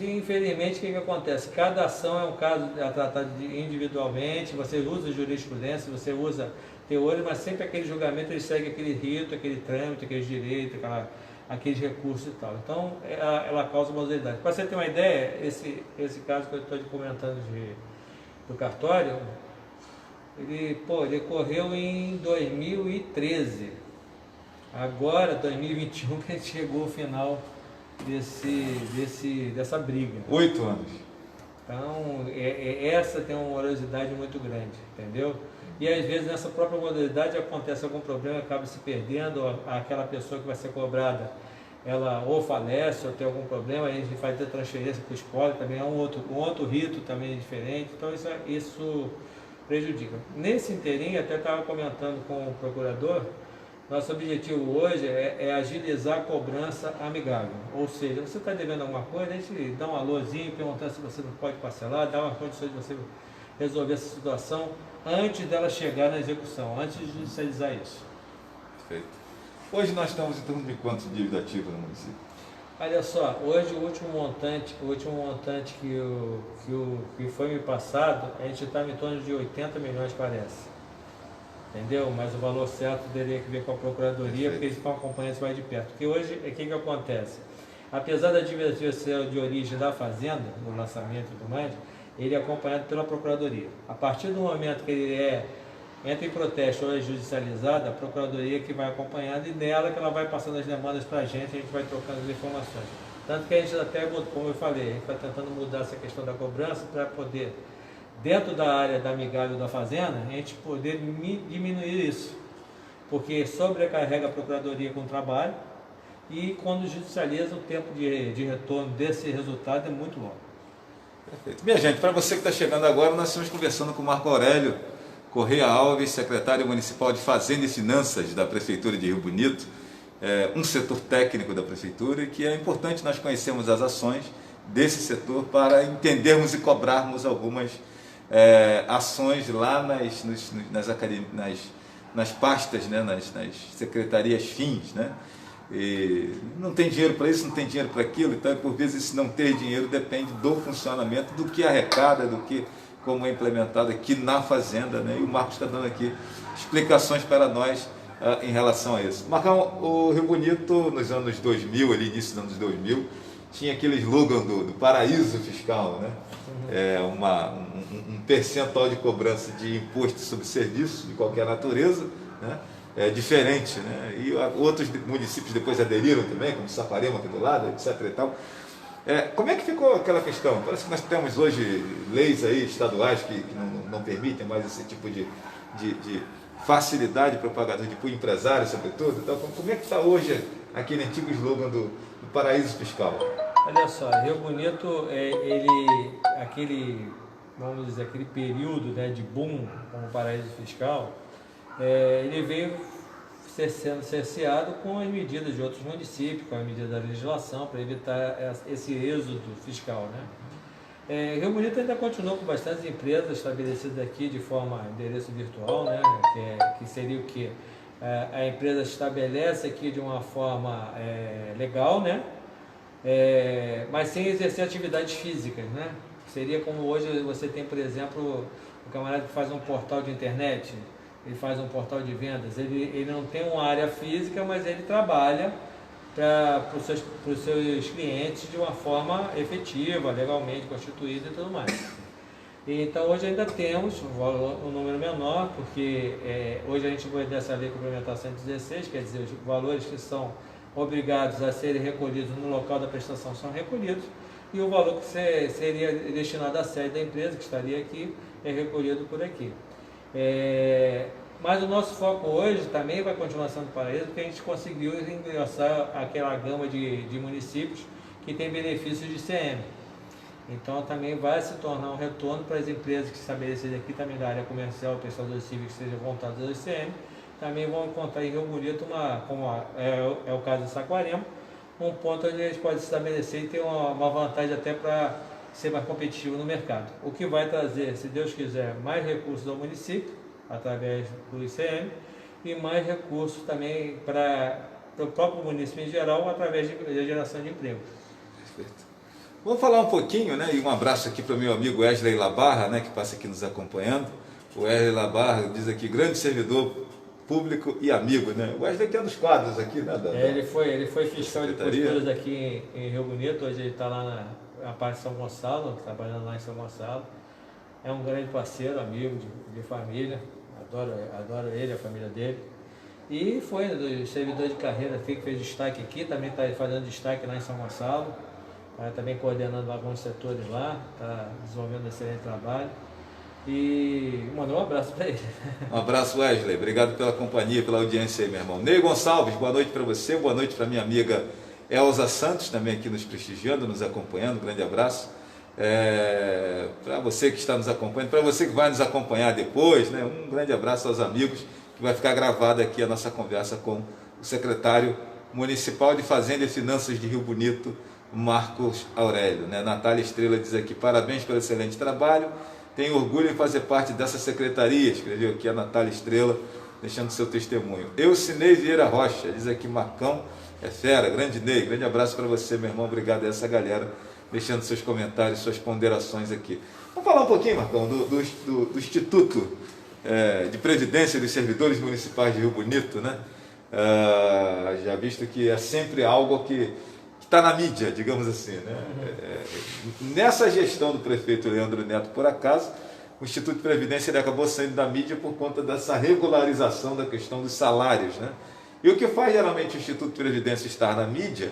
Infelizmente, o que acontece? Cada ação é um caso tratado individualmente, você usa jurisprudência, você usa teoria, mas sempre aquele julgamento ele segue aquele rito, aquele trâmite, aqueles direitos, aqueles recursos e tal. Então, ela causa uma modalidade. Para você ter uma ideia, esse caso que eu estou comentando do cartório, ele ocorreu em 2013. Agora, 2021, que a gente chegou ao final dessa briga. 8 anos. Então, essa tem uma morosidade muito grande, entendeu? E às vezes nessa própria modalidade acontece algum problema, acaba se perdendo, aquela pessoa que vai ser cobrada, ela ou falece ou tem algum problema, a gente vai ter transferência para o espólio, também é um outro rito também diferente, então isso prejudica. Nesse inteirinho, até estava comentando com o procurador, nosso objetivo hoje é agilizar a cobrança amigável, ou seja, você está devendo alguma coisa, a gente dá um alôzinho, perguntando se você não pode parcelar, dá uma condição de você resolver essa situação antes dela chegar na execução, antes de judicializar isso. Perfeito. Hoje nós estamos em torno de quanto de dívida ativa no município? Olha só, hoje o último montante que foi me passado, a gente está em torno de 80 milhões, parece. Entendeu? Mas o valor certo teria que ver com a Procuradoria, Perfeito. porque eles estão acompanhando isso mais de perto. Porque hoje, o que acontece? Apesar da dívida ser de origem da Fazenda, no lançamento e tudo mais, ele é acompanhado pela Procuradoria. A partir do momento que ele entra em protesto ou é judicializado, a Procuradoria que vai acompanhando, e nela que ela vai passando as demandas para a gente vai trocando as informações. Tanto que a gente até, como eu falei, a gente está tentando mudar essa questão da cobrança para poder, dentro da área da amigável da Fazenda, a gente poder diminuir isso. Porque sobrecarrega a Procuradoria com o trabalho, e quando judicializa, o tempo de retorno desse resultado é muito longo. Perfeito. Minha gente, para você que está chegando agora, nós estamos conversando com o Marco Aurélio Correia Alves, secretário municipal de Fazenda e Finanças da Prefeitura de Rio Bonito, um setor técnico da Prefeitura, e que é importante nós conhecermos as ações desse setor para entendermos e cobrarmos algumas ações lá nas pastas, né, nas secretarias fins, né? E não tem dinheiro para isso, não tem dinheiro para aquilo, então por vezes esse não ter dinheiro depende do funcionamento, do que arrecada, como é implementado aqui na Fazenda, né? E o Marcos está dando aqui explicações para nós em relação a isso. Marcão, o Rio Bonito, nos anos 2000, ali, início dos anos 2000, tinha aquele slogan do paraíso fiscal, né? Um percentual de cobrança de imposto sobre serviço de qualquer natureza, né? Diferente, né? E outros municípios depois aderiram também, como Saquarema aqui do lado, etc. e tal. Como é que ficou aquela questão? Parece que nós temos hoje leis aí estaduais que não permitem mais esse tipo de facilidade para o pagador, para o empresário, sobretudo. Então, como é que está hoje aquele antigo slogan do paraíso fiscal? Olha só, Rio Bonito, vamos dizer, aquele período, né, de boom como paraíso fiscal, ele veio sendo cerceado com as medidas de outros municípios, com a medida da legislação, para evitar esse êxodo fiscal, né? Rio Bonito ainda continuou com bastantes empresas estabelecidas aqui de forma endereço virtual, né? Que seria o quê? A empresa estabelece aqui de uma forma legal, né? Mas sem exercer atividades físicas, né? Seria como hoje você tem, por exemplo, o camarada que faz um portal de internet, ele faz um portal de vendas, ele não tem uma área física, mas ele trabalha para os seus clientes de uma forma efetiva, legalmente constituída e tudo mais. Então hoje ainda temos um número menor, porque hoje a gente vai dessa lei complementar 116, quer dizer, os valores que são obrigados a serem recolhidos no local da prestação são recolhidos, e o valor que seria destinado à sede da empresa, que estaria aqui, é recolhido por aqui. Mas o nosso foco hoje também vai continuar sendo paraíso, porque a gente conseguiu engrossar aquela gama de municípios que tem benefícios de ICM. Então também vai se tornar um retorno para as empresas que se estabelecerem aqui também da área comercial, prestadores cívicos que sejam voltados ao ICM, também vão encontrar em Rio Bonito, como é o caso de Saquarema, um ponto onde eles podem se estabelecer e ter uma vantagem até para ser mais competitivo no mercado. O que vai trazer, se Deus quiser, mais recursos ao município, através do ICM, e mais recursos também para o próprio município em geral, através da geração de emprego. Perfeito. Vamos falar um pouquinho, né? E um abraço aqui para o meu amigo Wesley Labarra, né? Que passa aqui nos acompanhando. O Wesley Labarra diz aqui, grande servidor público e amigo, né? O Wesley que é dos quadros aqui, né? Ele foi fiscal de posturas aqui em Rio Bonito, hoje ele está lá na parte de São Gonçalo, trabalhando lá em São Gonçalo. É um grande parceiro, amigo de família, adoro ele, a família dele. E foi do servidor de carreira que fez destaque aqui, também está fazendo destaque lá em São Gonçalo, também coordenando alguns setores lá, está desenvolvendo um excelente trabalho. E mandou um abraço para ele. Um abraço, Wesley. Obrigado pela companhia, pela audiência aí, meu irmão. Ney Gonçalves, boa noite para você, boa noite para minha amiga Elza Santos, também aqui nos prestigiando, nos acompanhando. Um grande abraço. Para você que está nos acompanhando, para você que vai nos acompanhar depois, né? Um grande abraço aos amigos, que vai ficar gravada aqui a nossa conversa com o secretário municipal de Fazenda e Finanças de Rio Bonito, Marcos Aurélio, né? Natália Estrela diz aqui, parabéns pelo excelente trabalho, tenho orgulho em fazer parte dessa secretaria, escreveu aqui a Natália Estrela, deixando seu testemunho. Eucinei Vieira Rocha, diz aqui, Marcão, é fera, grande Ney, grande abraço para você, meu irmão, obrigado a essa galera, deixando seus comentários, suas ponderações aqui. Vamos falar um pouquinho, Marcão, do Instituto de Previdência dos Servidores Municipais de Rio Bonito, né? Já visto que é sempre algo que está na mídia, digamos assim, né? Nessa gestão do prefeito Leandro Neto, por acaso, o Instituto de Previdência ele acabou saindo da mídia por conta dessa regularização da questão dos salários, né? E o que faz geralmente o Instituto de Previdência estar na mídia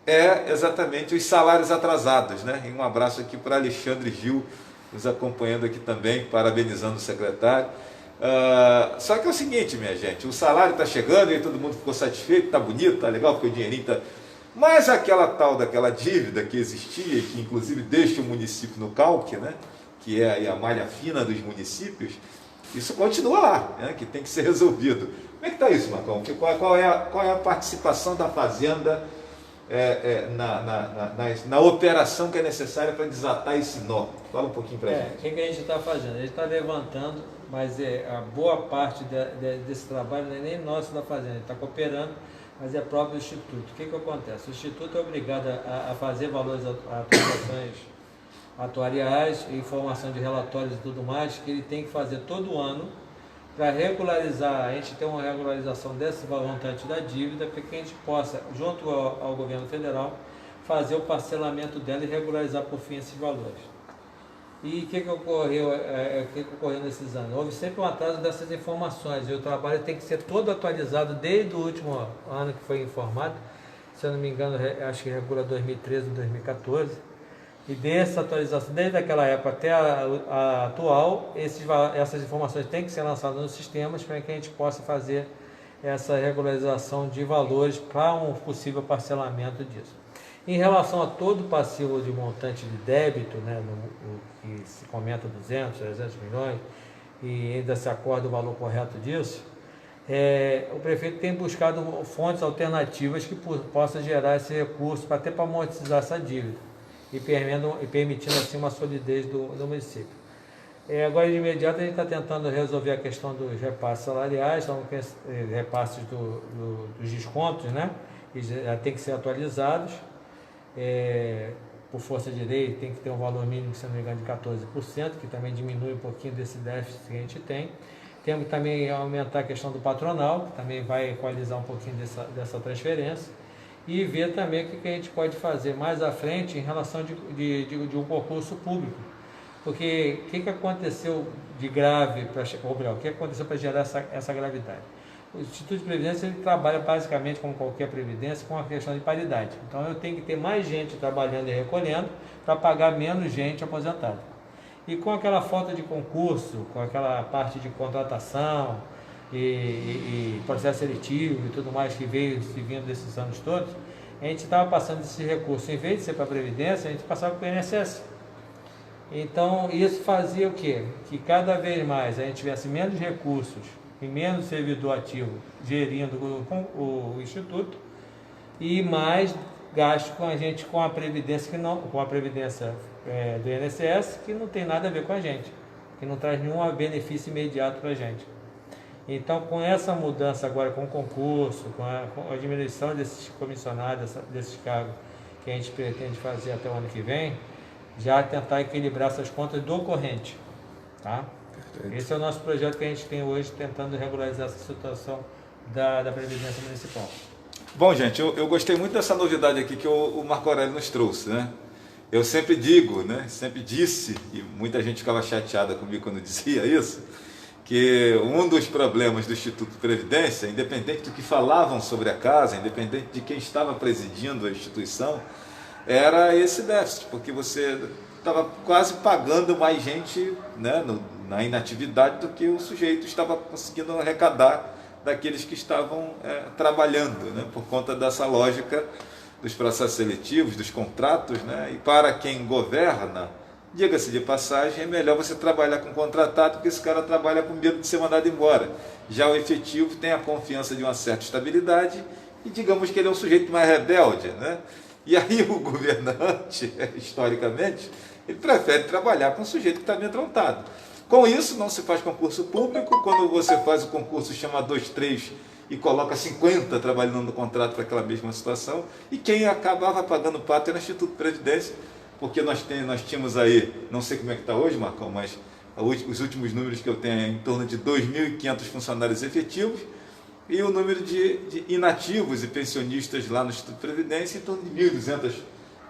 é exatamente os salários atrasados, né? E um abraço aqui para Alexandre Gil, nos acompanhando aqui também, parabenizando o secretário. Só que é o seguinte, minha gente, o salário está chegando e todo mundo ficou satisfeito, está bonito, está legal, porque o dinheirinho está... Mas aquela daquela dívida que existia, que inclusive deixa o município no calque, né? Que é aí a malha fina dos municípios, isso continua lá, né? Que tem que ser resolvido. Como é que está isso, Marcão? Qual é a participação da Fazenda na operação que é necessária para desatar esse nó? Fala um pouquinho para a gente. O que a gente está fazendo? A gente está levantando, mas a boa parte desse trabalho não é nem nosso da Fazenda, a gente está cooperando, mas é próprio do Instituto. O que acontece? O Instituto é obrigado a fazer valores, atualizações atuariais, informação de relatórios e tudo mais, que ele tem que fazer todo ano para regularizar, a gente ter uma regularização desse montante da dívida, para que a gente possa, junto ao governo federal, fazer o parcelamento dela e regularizar por fim esses valores. E o que ocorreu nesses anos? Houve sempre um atraso dessas informações, e o trabalho tem que ser todo atualizado desde o último ano que foi informado, se eu não me engano, acho que regula 2013 ou 2014, e dessa atualização, desde aquela época até a atual, essas informações têm que ser lançadas nos sistemas para que a gente possa fazer essa regularização de valores para um possível parcelamento disso. Em relação a todo passivo de montante de débito, né, que se comenta 200, 300 milhões, e ainda se acorda o valor correto disso, o prefeito tem buscado fontes alternativas que possam gerar esse recurso até para amortizar essa dívida e permitindo assim uma solidez do município. Agora de imediato a gente está tentando resolver a questão dos repasses salariais, são repasses dos descontos, né, que já tem que ser atualizados. Por força de lei, tem que ter um valor mínimo, se não me engano, de 14%, que também diminui um pouquinho desse déficit que a gente tem. Temos que também aumentar a questão do patronal, que também vai equalizar um pouquinho dessa transferência, e ver também o que a gente pode fazer mais à frente em relação de um concurso público. Porque o que aconteceu de grave, o que aconteceu para gerar essa gravidade? O Instituto de Previdência ele trabalha basicamente, como qualquer previdência, com a questão de paridade. Então eu tenho que ter mais gente trabalhando e recolhendo para pagar menos gente aposentada. E com aquela falta de concurso, com aquela parte de contratação e processo seletivo e tudo mais que veio se vindo desses anos todos, a gente estava passando esse recurso, em vez de ser para a Previdência, a gente passava para o INSS. Então isso fazia o quê? Que cada vez mais a gente tivesse menos recursos e menos servidor ativo gerindo o Instituto e mais gasto com a Previdência, com a Previdência do INSS, que não tem nada a ver com a gente, que não traz nenhum benefício imediato para a gente. Então, com essa mudança agora, com o concurso, com a diminuição desses comissionados, desses cargos que a gente pretende fazer até o ano que vem, já tentar equilibrar essas contas do corrente, tá? Perfeito. Esse é o nosso projeto que a gente tem hoje, tentando regularizar essa situação da Previdência Municipal. Bom, gente, eu gostei muito dessa novidade aqui que o Marco Aurélio nos trouxe, né? Eu sempre digo, né? Sempre disse, e muita gente ficava chateada comigo quando dizia isso, que um dos problemas do Instituto de Previdência, independente do que falavam sobre a casa, independente de quem estava presidindo a instituição, era esse déficit, porque você estava quase pagando mais gente, né, na inatividade do que o sujeito estava conseguindo arrecadar daqueles que estavam trabalhando, né, por conta dessa lógica dos processos seletivos, dos contratos, né, e para quem governa, diga-se de passagem, é melhor você trabalhar com contratado, porque esse cara trabalha com medo de ser mandado embora. Já o efetivo tem a confiança de uma certa estabilidade e digamos que ele é um sujeito mais rebelde, né? E aí o governante, historicamente, ele prefere trabalhar com um sujeito que está amedrontado. Com isso, não se faz concurso público. Quando você faz o concurso, chama 2, 3 e coloca 50 trabalhando no contrato para aquela mesma situação. E quem acabava pagando pato era o Instituto de Previdência, porque nós tínhamos aí, não sei como é que está hoje, Marcão, mas os últimos números que eu tenho é em torno de 2.500 funcionários efetivos, e o número de inativos e pensionistas lá no Instituto de Previdência em torno de 1.200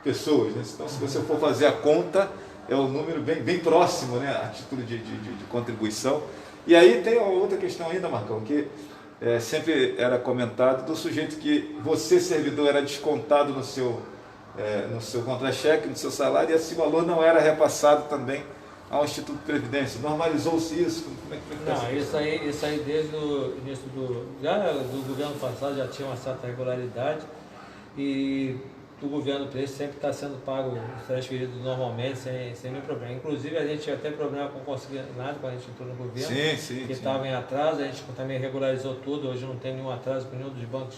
pessoas, né? Então, se você for fazer a conta, é um número bem próximo, né, a título de contribuição. E aí tem outra questão ainda, Marcão, que sempre era comentado do sujeito que você, servidor, era descontado no seu contra-cheque, no seu salário, e esse valor não era repassado também ao Instituto de Previdência. Normalizou-se isso? Como é que não, isso aí desde o início do governo passado já tinha uma certa regularidade, e o governo preço sempre está sendo pago, transferido normalmente, sem nenhum problema. Inclusive a gente tinha até problema com o consignado quando a gente entrou no governo, que estava em atraso, a gente também regularizou tudo, hoje não tem nenhum atraso com nenhum dos bancos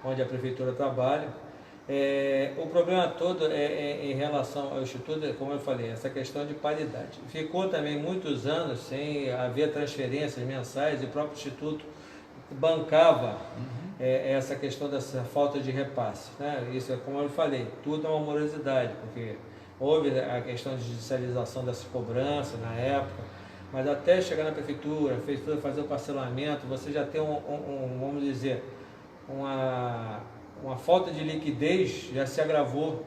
onde a prefeitura trabalha. O problema todo em relação ao Instituto, como eu falei, essa questão de paridade. Ficou também muitos anos sem haver transferências mensais, e o próprio Instituto bancava essa questão dessa falta de repasse, né? Isso é como eu falei, tudo é uma morosidade, porque houve a questão de judicialização dessa cobrança na época, Mas até chegar na prefeitura, fazer o parcelamento, você já tem vamos dizer, uma falta de liquidez já se agravou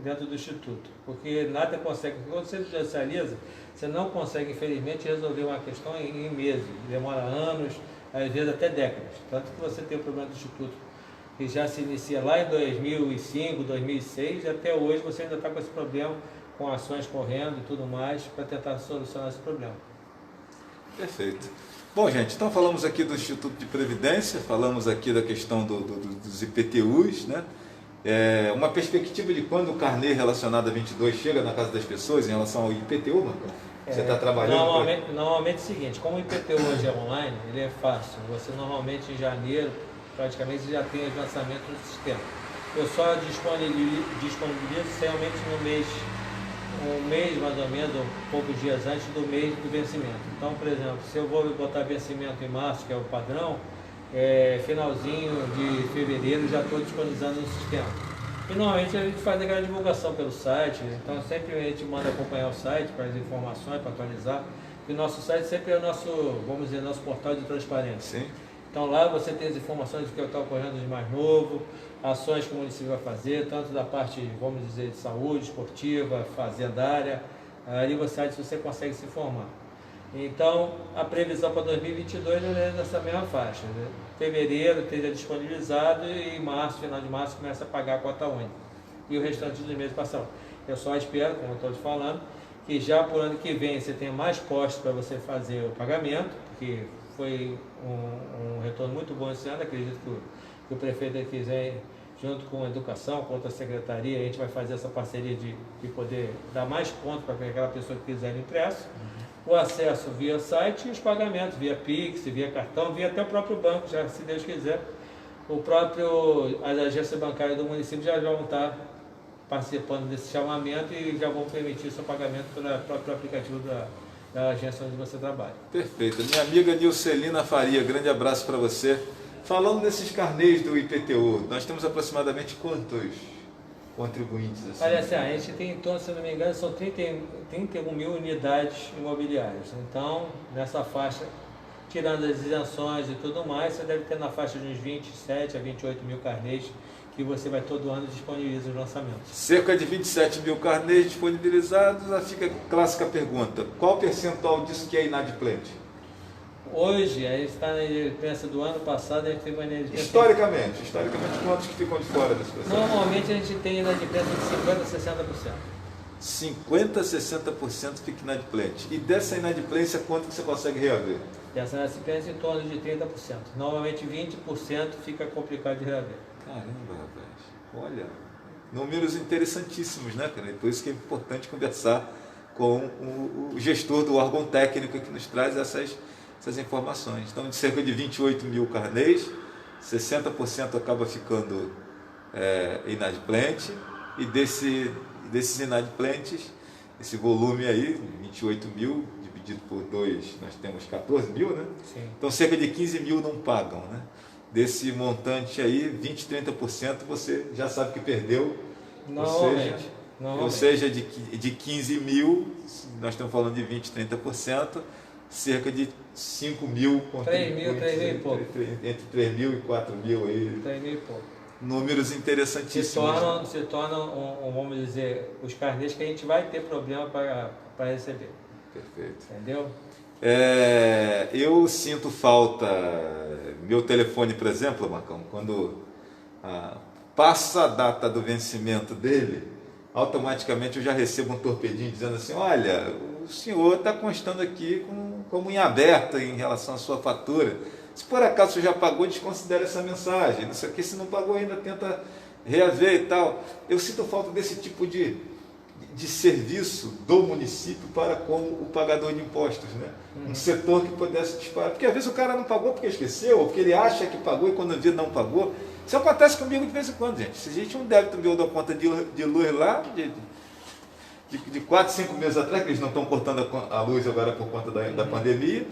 dentro do Instituto. Porque nada consegue, quando você judicializa, você não consegue, infelizmente, resolver uma questão em meses. Demora anos, às vezes até décadas. Tanto que você tem o problema do Instituto, que já se inicia lá em 2005, 2006, e até hoje você ainda está com esse problema, com ações correndo e tudo mais, para tentar solucionar esse problema. Perfeito. Bom, gente, então falamos aqui do Instituto de Previdência, falamos aqui da questão dos IPTUs, né? Uma perspectiva de quando o carnê relacionado a 22 chega na casa das pessoas em relação ao IPTU, Marcão? Você está trabalhando? Normalmente é o seguinte, como o IPTU hoje é online, ele é fácil. Você normalmente em janeiro, praticamente já tem os lançamentos no sistema. Eu só disponibilizo realmente no mês, um mês mais ou menos, ou poucos dias antes do mês do vencimento. Então, por exemplo, se eu vou botar vencimento em março, que é o padrão, finalzinho de fevereiro já estou disponibilizando no sistema. E normalmente a gente faz aquela divulgação pelo site, então sempre a gente manda acompanhar o site para as informações, para atualizar. E o nosso site sempre é o nosso, vamos dizer, nosso portal de transparência. Sim. Então lá você tem as informações do que está ocorrendo de mais novo, ações que o município vai fazer, tanto da parte, vamos dizer, de saúde, esportiva, fazendária, ali você consegue se informar. Então, a previsão para 2022 é nessa mesma faixa. Né? Fevereiro esteja disponibilizado e em março, final de março, começa a pagar a cota única. E o restante dos meses passam. Eu só espero, como eu estou te falando, que já por ano que vem você tenha mais postos para você fazer o pagamento, porque foi um retorno muito bom esse ano. Acredito que o prefeito quiser, junto com a educação, com outra secretaria, a gente vai fazer essa parceria de poder dar mais pontos para aquela pessoa que quiser impresso. O acesso via site e os pagamentos via Pix, via cartão, via até o próprio banco, já se Deus quiser. As agências bancárias do município já vão estar participando desse chamamento e já vão permitir o seu pagamento pelo próprio aplicativo da agência onde você trabalha. Perfeito. Minha amiga Nilcelina Faria, grande abraço para você. Falando desses carnês do IPTU, nós temos aproximadamente quantos contribuintes? Assim? Olha assim, a gente tem em torno, se não me engano, são 31 mil unidades imobiliárias. Então, nessa faixa, tirando as isenções e tudo mais, você deve ter na faixa de uns 27 a 28 mil carnês que você vai todo ano disponibilizar os lançamentos. Cerca de 27 mil carnês disponibilizados, aí fica a clássica pergunta, qual percentual disso que é inadimplente? Hoje, a gente está na inadimplência do ano passado, a gente teve uma inadimplência... Historicamente, quantos que ficam de fora desse processo? Normalmente a gente tem inadimplência de 50% a 60%. 50% a 60% fica inadimplente. E dessa inadimplência, quanto que você consegue reaver? Dessa inadimplência em torno de 30%. Normalmente 20% fica complicado de reaver. Caramba, rapaz. Olha, números interessantíssimos, né, cara? Por isso que é importante conversar com o gestor do órgão técnico que nos traz essas informações. Então, de cerca de 28 mil carnês, 60% acaba ficando inadimplente, e desses inadimplentes, esse volume aí, 28 mil, dividido por 2, nós temos 14 mil, né? Sim. Então, cerca de 15 mil não pagam, né? Desse montante aí, 20, 30% você já sabe que perdeu. Normalmente. Ou seja, de 15 mil, nós estamos falando de 20, 30%, cerca de 5 mil, 3 mil e pouco. Entre 3 mil e 4 mil aí. 3 mil e pouco. Números interessantíssimos. Se tornam, vamos dizer, os carnês que a gente vai ter problema para receber. Perfeito. Entendeu? Eu sinto falta, meu telefone, por exemplo, Marcão, quando passa a data do vencimento dele, automaticamente eu já recebo um torpedinho dizendo assim, olha, o senhor está constando aqui como em aberto em relação à sua fatura. Se por acaso você já pagou, desconsidera essa mensagem. Não sei o que, se não pagou ainda, tenta reaver e tal. Eu sinto falta desse tipo de serviço do município para com o pagador de impostos, né? Um setor que pudesse disparar. Porque às vezes o cara não pagou porque esqueceu, ou porque ele acha que pagou e quando vê não pagou. Isso acontece comigo de vez em quando, gente. Se a gente um débito meu da conta de luz lá, de 4, 5 meses atrás, que eles não estão cortando a luz agora por conta da pandemia.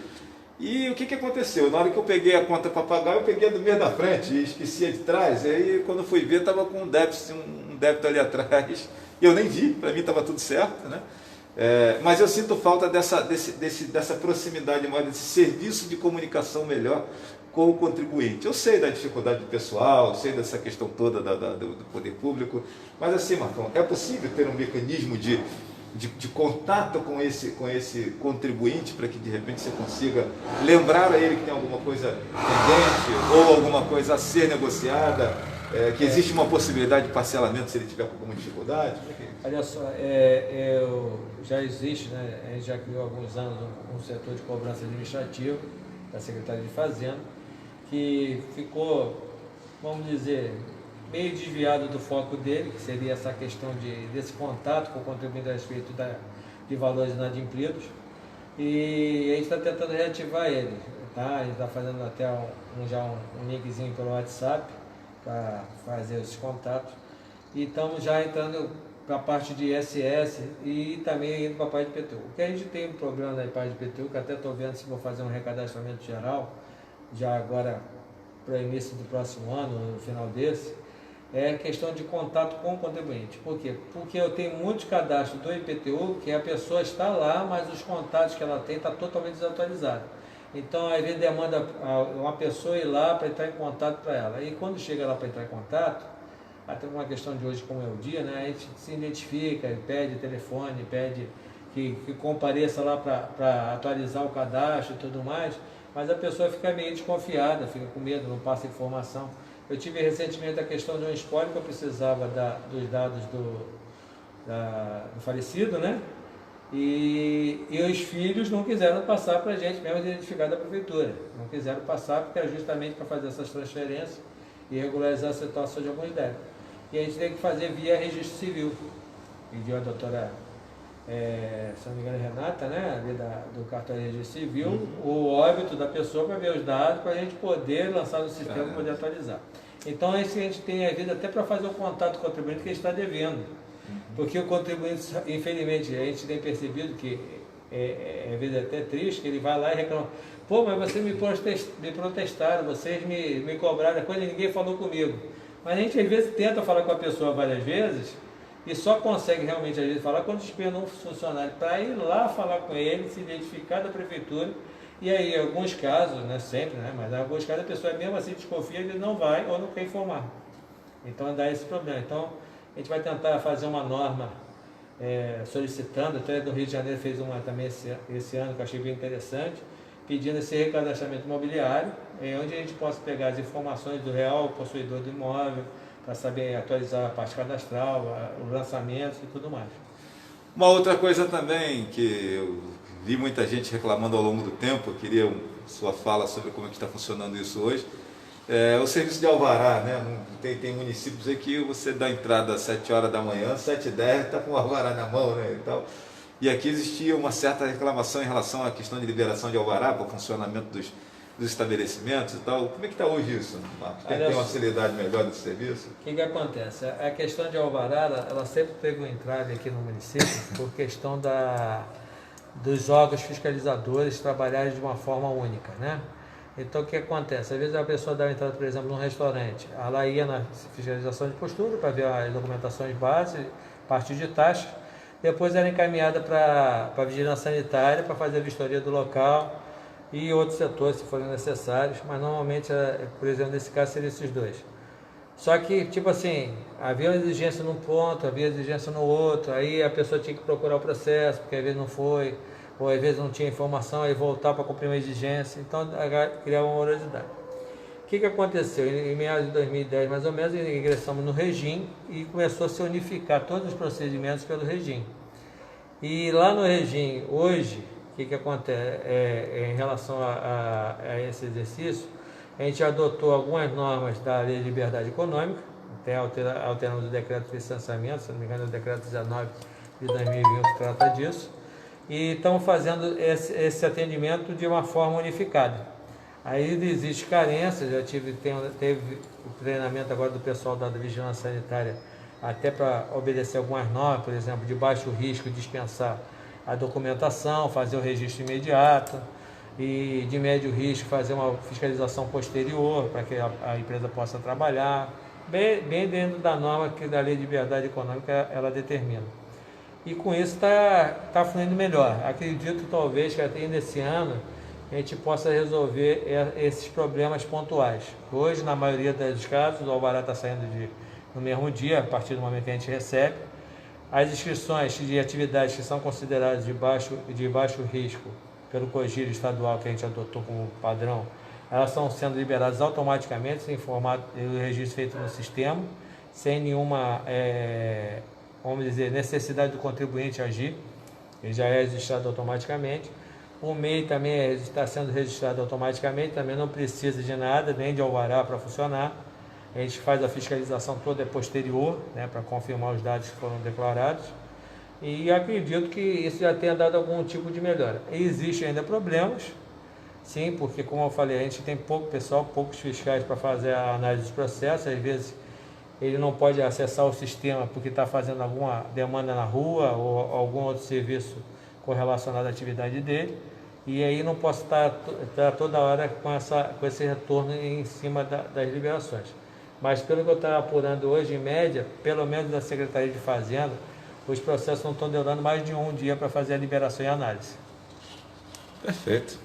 E o que aconteceu? Na hora que eu peguei a conta para pagar, eu peguei a do mês da frente e esqueci a de trás. E aí, quando eu fui ver, estava com um débito ali atrás. E eu nem vi, para mim estava tudo certo, né? Mas eu sinto falta dessa proximidade maior, desse serviço de comunicação melhor com o contribuinte. Eu sei da dificuldade pessoal, eu sei dessa questão toda do poder público, mas assim, Marcão, é possível ter um mecanismo de contato com esse contribuinte para que de repente você consiga lembrar a ele que tem alguma coisa pendente ou alguma coisa a ser negociada, que existe uma possibilidade de parcelamento se ele tiver com alguma dificuldade? Olha só, já existe, né? A gente já criou há alguns anos um setor de cobrança administrativa da Secretaria de Fazenda, que ficou, vamos dizer, meio desviado do foco dele, que seria essa questão desse contato com o contribuinte a respeito de valores inadimplidos, e a gente está tentando reativar ele, tá? A gente está fazendo até um linkzinho pelo WhatsApp para fazer esse contato, e estamos já entrando para a parte de ISS e também indo para a parte de IPTU. O que a gente tem um programa da parte de IPTU, que até estou vendo se vou fazer um recadastramento geral, já agora para o início do próximo ano, no final desse, é questão de contato com o contribuinte. Por quê? Porque eu tenho muitos cadastros do IPTU que a pessoa está lá, mas os contatos que ela tem estão totalmente desatualizados. Então, às vezes demanda uma pessoa ir lá para entrar em contato para ela. E quando chega lá para entrar em contato, até uma questão de hoje, como é o dia, né, a gente se identifica, pede telefone, pede que compareça lá para atualizar o cadastro e tudo mais, mas a pessoa fica meio desconfiada, fica com medo, não passa informação. Eu tive recentemente a questão de um espólio que eu precisava dos dados do falecido, né? E os filhos não quiseram passar para a gente, mesmo identificado da prefeitura. Não quiseram passar porque era justamente para fazer essas transferências e regularizar a situação de alguns débitos. E a gente tem que fazer via registro civil. Pediu a doutora, se não me engano, Renata, né, ali do cartório de registro civil, o óbito da pessoa para ver os dados, para a gente poder lançar no sistema e poder atualizar. Então, esse a gente tem a vida até para fazer o contato com o contribuinte que ele está devendo. Porque o contribuinte, infelizmente, a gente tem percebido que, às vezes é até triste, que ele vai lá e reclama: pô, mas vocês me protestaram, vocês me cobraram a coisa e ninguém falou comigo. Mas a gente às vezes tenta falar com a pessoa várias vezes e só consegue realmente às vezes falar quando espera um funcionário para ir lá falar com ele, se identificar da prefeitura. E aí, em alguns casos, não é sempre, né, mas em alguns casos a pessoa mesmo assim desconfia e ele não vai ou não quer informar. Então dá esse problema. Então a gente vai tentar fazer uma norma solicitando, até do Rio de Janeiro fez uma também esse ano que eu achei bem interessante, pedindo esse recadastramento imobiliário, onde a gente possa pegar as informações do real possuidor do imóvel, para saber atualizar a parte cadastral, os lançamentos e tudo mais. Uma outra coisa também que eu vi muita gente reclamando ao longo do tempo, eu queria sua fala sobre como é que está funcionando isso hoje, o serviço de alvará, né? Tem municípios aí que você dá entrada às 7 horas da manhã, 7h10, está com o alvará na mão, né? E aqui existia uma certa reclamação em relação à questão de liberação de alvará para o funcionamento dos estabelecimentos e tal. Como é que está hoje isso, Marcos? Tem uma facilidade melhor desse serviço? O que acontece? A questão de alvará, ela sempre teve um entrave aqui no município por questão dos órgãos fiscalizadores trabalharem de uma forma única, né? Então, o que acontece? Às vezes a pessoa dá uma entrada, por exemplo, num restaurante, ela ia na fiscalização de postura para ver as documentações básicas, parte de taxa, depois era encaminhada para a vigilância sanitária para fazer a vistoria do local e outros setores, se forem necessários, mas normalmente, por exemplo, nesse caso, seriam esses dois. Só que, tipo assim, havia uma exigência num ponto, havia exigência no outro, aí a pessoa tinha que procurar o processo, porque às vezes não foi, ou às vezes não tinha informação, aí voltar para cumprir uma exigência, então criava uma morosidade. O que aconteceu? Em meados de 2010, mais ou menos, ingressamos no regime e começou a se unificar todos os procedimentos pelo regime. E lá no regime, hoje, o que acontece em relação a esse exercício? A gente adotou algumas normas da Lei de Liberdade Econômica, até alteramos o decreto de licenciamento, se não me engano, é o decreto 19 de 2021 que trata disso, e estamos fazendo esse atendimento de uma forma unificada. Aí existe carência, teve o treinamento agora do pessoal da Vigilância Sanitária, até para obedecer algumas normas, por exemplo, de baixo risco, dispensar a documentação, fazer o registro imediato, e de médio risco fazer uma fiscalização posterior para que a empresa possa trabalhar, bem dentro da norma que da Lei de Liberdade Econômica ela determina. e com isso está fluindo melhor. Acredito talvez que até nesse ano a gente possa resolver esses problemas pontuais. Hoje, na maioria dos casos, o alvará está saindo no mesmo dia, a partir do momento que a gente recebe. As inscrições de atividades que são consideradas de baixo risco pelo COGIR estadual, que a gente adotou como padrão, elas estão sendo liberadas automaticamente, sem formato, o registro feito no sistema, sem nenhuma, vamos dizer, necessidade do contribuinte agir, ele já é registrado automaticamente. O MEI também está sendo registrado automaticamente, também não precisa de nada, nem de alvará para funcionar. A gente faz a fiscalização toda posterior, né, para confirmar os dados que foram declarados. E acredito que isso já tenha dado algum tipo de melhora. Existem ainda problemas, sim, porque como eu falei, a gente tem pouco pessoal, poucos fiscais para fazer a análise dos processos. Às vezes ele não pode acessar o sistema porque está fazendo alguma demanda na rua ou algum outro serviço correlacionado à atividade dele. E aí não posso estar toda hora com esse retorno em cima das liberações. Mas pelo que eu estava apurando hoje, em média, pelo menos da Secretaria de Fazenda, os processos não estão demorando mais de um dia para fazer a liberação e análise. Perfeito.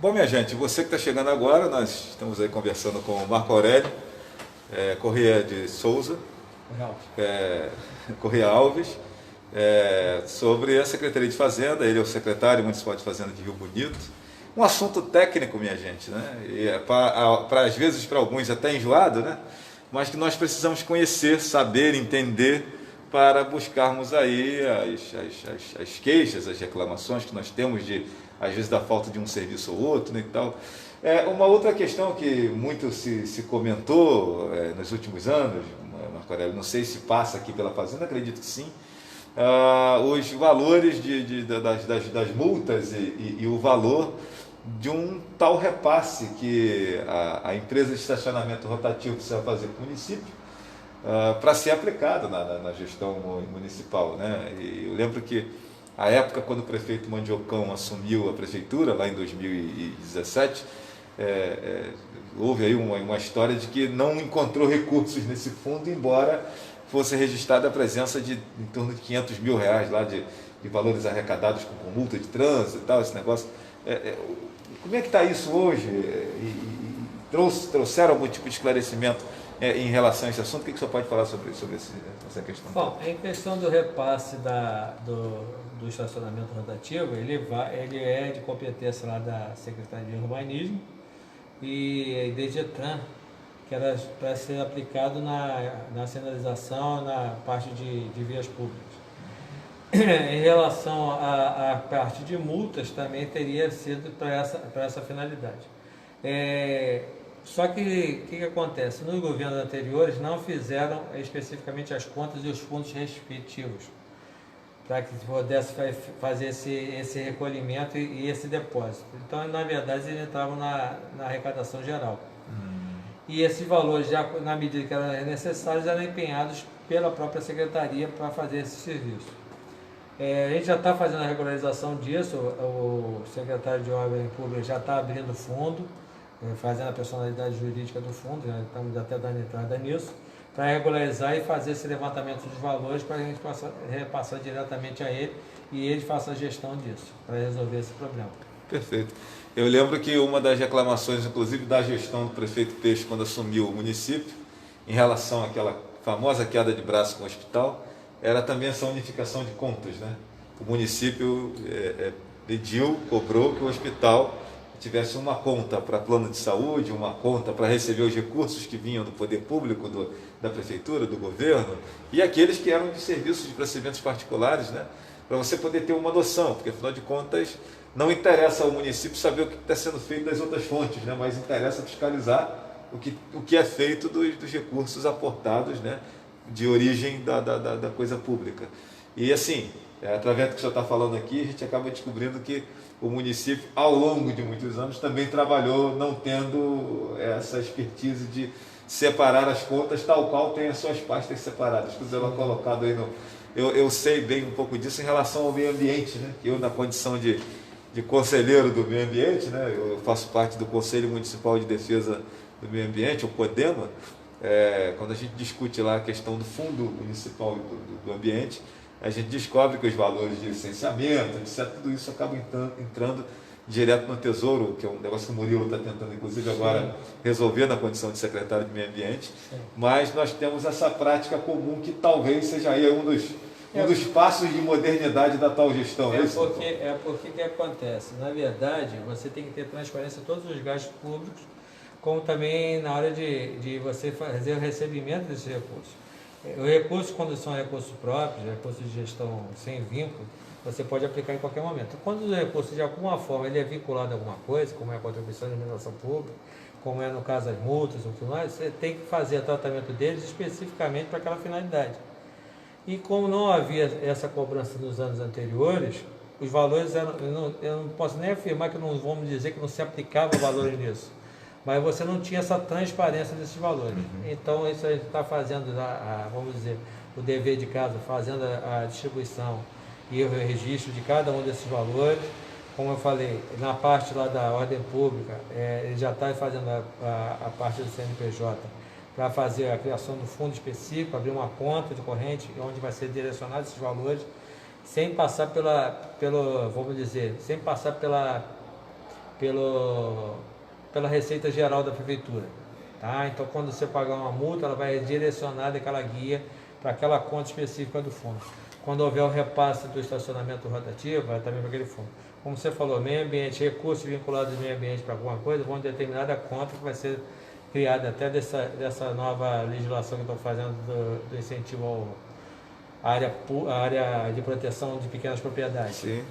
Bom, minha gente, você que está chegando agora, nós estamos aí conversando com o Marco Aurélio Corrêa de Souza, Corrêa Alves, sobre a Secretaria de Fazenda. Ele é o secretário municipal de Fazenda de Rio Bonito. Um assunto técnico, minha gente, né? E às vezes para alguns até enjoado, né? Mas que nós precisamos conhecer, saber, entender, para buscarmos aí as queixas, as reclamações que nós temos às vezes da falta de um serviço ou outro, né, e tal. Uma outra questão que muito se comentou nos últimos anos, Marco Aurélio, não sei se passa aqui pela Fazenda, acredito que sim, os valores das multas e o valor de um tal repasse que a empresa de estacionamento rotativo precisa fazer para o município, para ser aplicado na gestão municipal, né? E eu lembro que a época, quando o prefeito Mandiocão assumiu a prefeitura, lá em 2017, houve aí uma história de que não encontrou recursos nesse fundo, embora fosse registrada a presença de em torno de R$500 mil lá de valores arrecadados com multa de trânsito e tal, esse negócio. Como é que está isso hoje? Trouxeram algum tipo de esclarecimento em relação a esse assunto? O que o senhor pode falar sobre essa questão? Bom, em questão do repasse do estacionamento rotativo, ele é de competência lá da Secretaria de Urbanismo e DGTRAN, que era para ser aplicado na sinalização, na parte de vias públicas. Em relação à parte de multas, também teria sido para essa finalidade. Só que o que acontece? Nos governos anteriores não fizeram especificamente as contas e os fundos respectivos para que pudesse fazer esse recolhimento e esse depósito. Então, na verdade, eles entravam na arrecadação geral. E esses valores, já na medida que eram necessários, eram empenhados pela própria secretaria para fazer esse serviço. A gente já está fazendo a regularização disso, o secretário de Ordem Pública já está abrindo fundo, fazendo a personalidade jurídica do fundo, já estamos até dando entrada nisso, para regularizar e fazer esse levantamento dos valores para a gente possa repassar diretamente a ele e ele faça a gestão disso, para resolver esse problema. Perfeito. Eu lembro que uma das reclamações, inclusive da gestão do prefeito Peixe, quando assumiu o município, em relação àquela famosa queda de braço com o hospital, era também essa unificação de contas, né? O município cobrou que o hospital tivesse uma conta para plano de saúde, uma conta para receber os recursos que vinham do poder público, da prefeitura, do governo, e aqueles que eram de serviços de procedimentos particulares, né? Para você poder ter uma noção, porque afinal de contas não interessa ao município saber o que está sendo feito das outras fontes, né? Mas interessa fiscalizar o que é feito dos recursos aportados, né? De origem da coisa pública. E assim, através do que o senhor está falando aqui, a gente acaba descobrindo que o município, ao longo de muitos anos, também trabalhou não tendo essa expertise de separar as contas, tal qual tem as suas pastas separadas. Inclusive, ela colocado aí eu sei bem um pouco disso em relação ao meio ambiente, né? Eu, na condição de conselheiro do meio ambiente, né? Eu faço parte do Conselho Municipal de Defesa do Meio Ambiente, o CODEMA. Quando a gente discute lá a questão do Fundo Municipal do Ambiente, a gente descobre que os valores de licenciamento, etc., tudo isso acaba entrando direto no Tesouro, que é um negócio que o Murilo está tentando, inclusive, agora resolver na condição de secretário de Meio Ambiente. Sim. Mas nós temos essa prática comum que talvez seja aí um dos passos de modernidade da tal gestão. Porque que acontece? Na verdade, você tem que ter transparência em todos os gastos públicos, como também na hora de você fazer o recebimento desses recursos. Os recursos, quando são recursos próprios, recursos de gestão sem vínculo, você pode aplicar em qualquer momento. Quando o recurso, de alguma forma, ele é vinculado a alguma coisa, como é a contribuição de administração pública, como é no caso as multas ou tudo mais, você tem que fazer o tratamento deles especificamente para aquela finalidade. E como não havia essa cobrança nos anos anteriores, os valores eram, eu não posso nem afirmar que não vamos dizer que não se aplicava valores nisso, mas você não tinha essa transparência desses valores. Então isso a gente está fazendo, vamos dizer, o dever de casa, fazendo a distribuição e o registro de cada um desses valores. Como eu falei, na parte lá da ordem pública, ele já está fazendo a parte do CNPJ para fazer a criação do fundo específico, abrir uma conta de corrente onde vai ser direcionado esses valores, sem passar pela Receita Geral da Prefeitura. Tá? Então, quando você pagar uma multa, ela vai direcionar aquela guia para aquela conta específica do fundo. Quando houver o repasse do estacionamento rotativo, vai também para aquele fundo. Como você falou, meio ambiente, recursos vinculados ao meio ambiente para alguma coisa, vão determinar a conta que vai ser criada até dessa nova legislação que estão fazendo do incentivo à área de proteção de pequenas propriedades. Sim.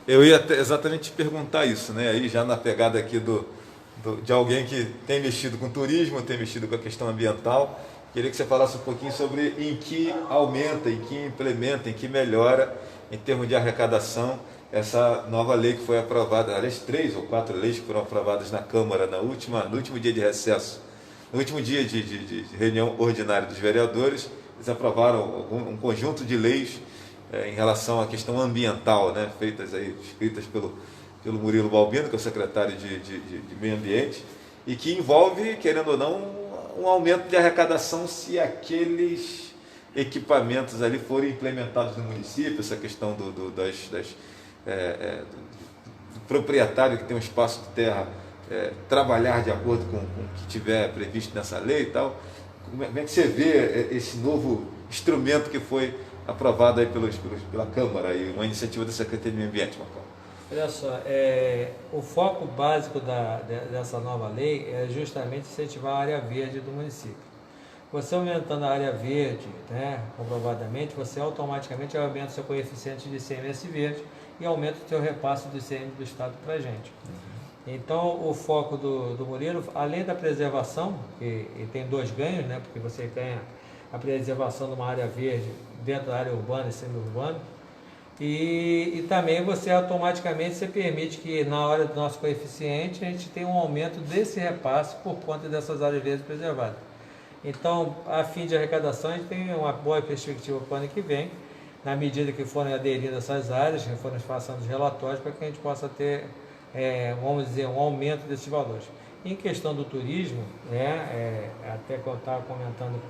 Eu ia exatamente te perguntar isso, né? Aí já na pegada aqui de alguém que tem mexido com turismo, tem mexido com a questão ambiental, queria que você falasse um pouquinho sobre em que aumenta, em que implementa, em que melhora, em termos de arrecadação, essa nova lei que foi aprovada, aliás, 3 ou 4 leis que foram aprovadas na Câmara no último dia de recesso, no último dia de reunião ordinária dos vereadores. Eles aprovaram um conjunto de leis em relação à questão ambiental, né, escritas pelo Murilo Balbino, que é o secretário de Meio Ambiente, e que envolve, querendo ou não, um aumento de arrecadação se aqueles equipamentos ali forem implementados no município, essa questão do proprietário que tem um espaço de terra trabalhar de acordo com o que tiver previsto nessa lei e tal. Como é que você vê esse novo instrumento que foi aprovado aí pela Câmara e uma iniciativa da Secretaria de Meio Ambiente, Marcão? Olha só, o foco básico dessa nova lei é justamente incentivar a área verde do município. Você aumentando a área verde, né, comprovadamente, você automaticamente aumenta o seu coeficiente de ICMS verde e aumenta o seu repasse do ICMS do Estado para a gente. Então, o foco do Murilo, além da preservação, e tem 2 ganhos, né, porque você ganha a preservação de uma área verde dentro da área urbana e semi-urbana, e também você automaticamente permite que na hora do nosso coeficiente a gente tenha um aumento desse repasse por conta dessas áreas verdes preservadas. Então, a fim de arrecadação, a gente tem uma boa perspectiva para o ano que vem, na medida que forem aderindo essas áreas, que forem passando os relatórios, para que a gente possa ter, vamos dizer, um aumento desses valores. Em questão do turismo, até que eu estava comentando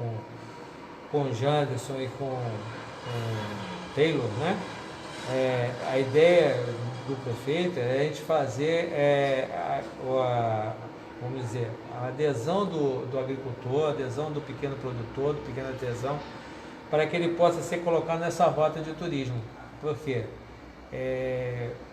com o Janderson e com o Taylor, né? A ideia do prefeito é a gente fazer vamos dizer, a adesão do agricultor, a adesão do pequeno produtor, do pequeno artesão, para que ele possa ser colocado nessa rota de turismo. Por quê?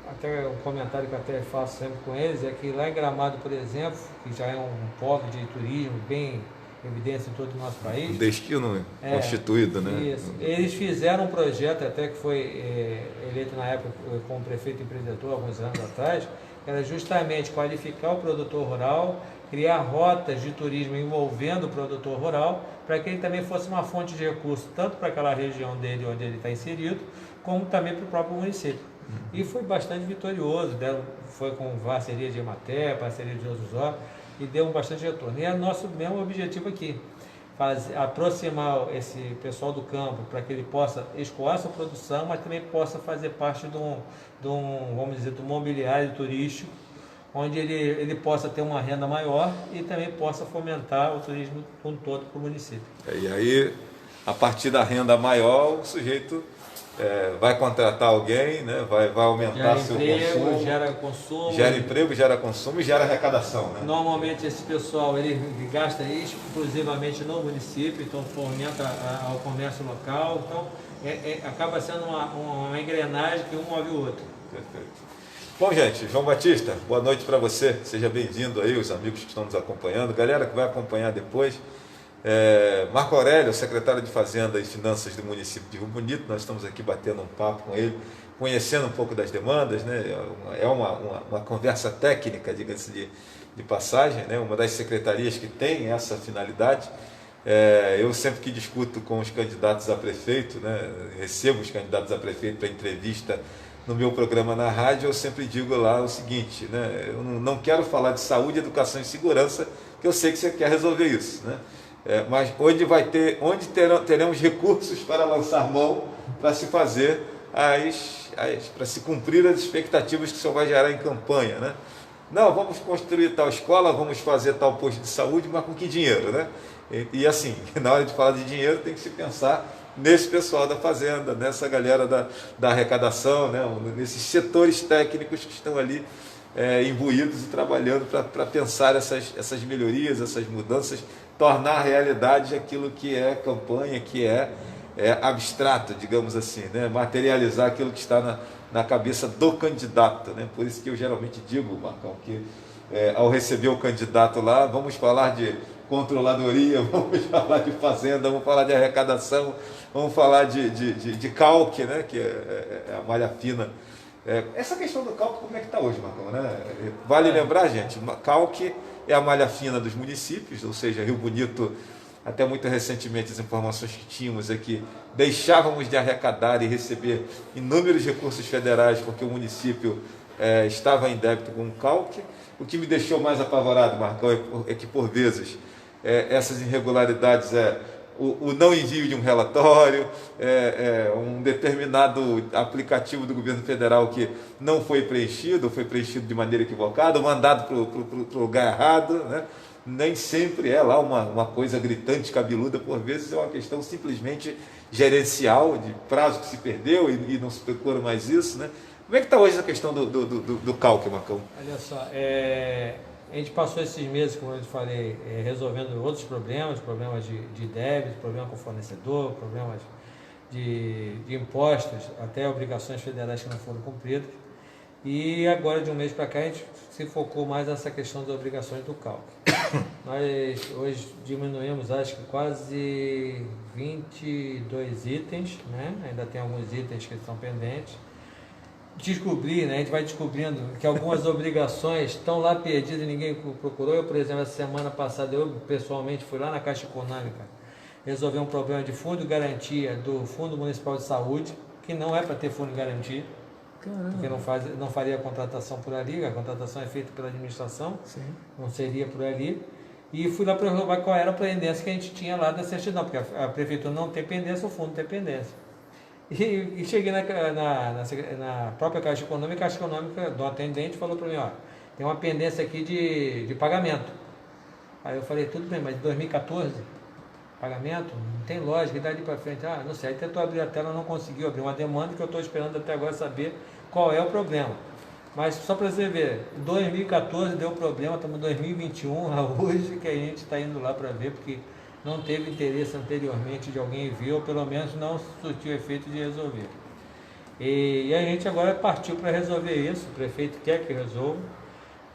Até um comentário que eu até faço sempre com eles, é que lá em Gramado, por exemplo, que já é um polo de turismo bem evidência em todo o nosso país. Um destino constituído, né? Isso. Eles fizeram um projeto, até que foi eleito na época como prefeito empreendedor, alguns anos atrás, que era justamente qualificar o produtor rural, criar rotas de turismo envolvendo o produtor rural, para que ele também fosse uma fonte de recurso, tanto para aquela região dele onde ele está inserido, como também para o próprio município. E foi bastante vitorioso, foi com parceria de Emater, parceria de Osuzó, e deu bastante retorno. E é nosso mesmo objetivo aqui, aproximar esse pessoal do campo para que ele possa escoar sua produção, mas também possa fazer parte de um vamos dizer, do mobiliário turístico, onde ele possa ter uma renda maior e também possa fomentar o turismo como todo para o município. E aí, a partir da renda maior, o sujeito vai contratar alguém, né? vai aumentar seu consumo. Gera emprego, gera consumo e gera arrecadação. Né? Normalmente esse pessoal ele gasta exclusivamente no município, então fomenta ao comércio local, então acaba sendo uma engrenagem que um move o outro. Perfeito. Bom, gente, João Batista, boa noite para você, seja bem-vindo aí, os amigos que estão nos acompanhando, galera que vai acompanhar depois. Marco Aurélio, secretário de Fazenda e Finanças do município de Rio Bonito, nós estamos aqui batendo um papo com ele, conhecendo um pouco das demandas, né? É uma conversa técnica, diga-se de passagem, né? Uma das secretarias que tem essa finalidade. Eu sempre que discuto com os candidatos a prefeito, né? Recebo os candidatos a prefeito para entrevista no meu programa na rádio, eu sempre digo lá o seguinte, né? Eu não quero falar de saúde, educação e segurança, que eu sei que você quer resolver isso, né? Mas onde teremos recursos para lançar mão para se fazer para se cumprir as expectativas que o senhor vai gerar em campanha, né? Não, vamos construir tal escola, vamos fazer tal posto de saúde, mas com que dinheiro, né? E assim, na hora de falar de dinheiro tem que se pensar nesse pessoal da fazenda, nessa galera da arrecadação, né? Nesses setores técnicos que estão ali imbuídos e trabalhando para pensar essas melhorias, essas mudanças, tornar realidade aquilo que é campanha, que é abstrato, digamos assim, né? Materializar aquilo que está na cabeça do candidato, né? Por isso que eu geralmente digo, Marcão, que ao receber o candidato lá, vamos falar de controladoria, vamos falar de fazenda, vamos falar de arrecadação, vamos falar de calque, né? Que é a malha fina. Essa questão do calque, como é que está hoje, Marcão, né? Vale lembrar, gente, calque é a malha fina dos municípios, ou seja, Rio Bonito, até muito recentemente as informações que tínhamos é que deixávamos de arrecadar e receber inúmeros recursos federais porque o município estava em débito com o calque. O que me deixou mais apavorado, Marcão, é que por vezes essas irregularidades o não envio de um relatório, um determinado aplicativo do governo federal que não foi preenchido, ou foi preenchido de maneira equivocada, ou mandado para o lugar errado, né? Nem sempre é lá uma coisa gritante, cabeluda, por vezes é uma questão simplesmente gerencial, de prazo que se perdeu e não se procura mais isso, né? Como é que está hoje a questão do calque, Marcão? Olha só, a gente passou esses meses, como eu te falei, resolvendo outros problemas de débito, problema com fornecedor, problemas de impostos, até obrigações federais que não foram cumpridas. E agora, de um mês para cá, a gente se focou mais nessa questão das obrigações do calque. Nós hoje diminuímos, acho que quase 22 itens, né? Ainda tem alguns itens que estão pendentes. Descobrir, né? A gente vai descobrindo que algumas obrigações estão lá perdidas e ninguém procurou. Eu, por exemplo, essa semana passada, eu pessoalmente fui lá na Caixa Econômica resolver um problema de fundo de garantia do Fundo Municipal de Saúde, que não é para ter fundo de garantia. Caramba. Porque não faria a contratação por ali, a contratação é feita pela administração. Sim. Não seria por ali. E fui lá para provar qual era a pendência que a gente tinha lá da certidão, porque a prefeitura não tem pendência, o fundo tem pendência. E cheguei na própria Caixa Econômica, a Caixa Econômica do atendente falou para mim, ó, tem uma pendência aqui de pagamento. Aí eu falei, tudo bem, mas de 2014, pagamento? Não tem lógica, e dali para frente, não sei, aí tentou abrir a tela, não conseguiu abrir uma demanda que eu estou esperando até agora saber qual é o problema. Mas só para você ver, 2014 deu problema, estamos em 2021, hoje que a gente está indo lá para ver, porque não teve interesse anteriormente de alguém ver, ou pelo menos não surtiu efeito de resolver. E a gente agora partiu para resolver isso, o prefeito quer que resolva.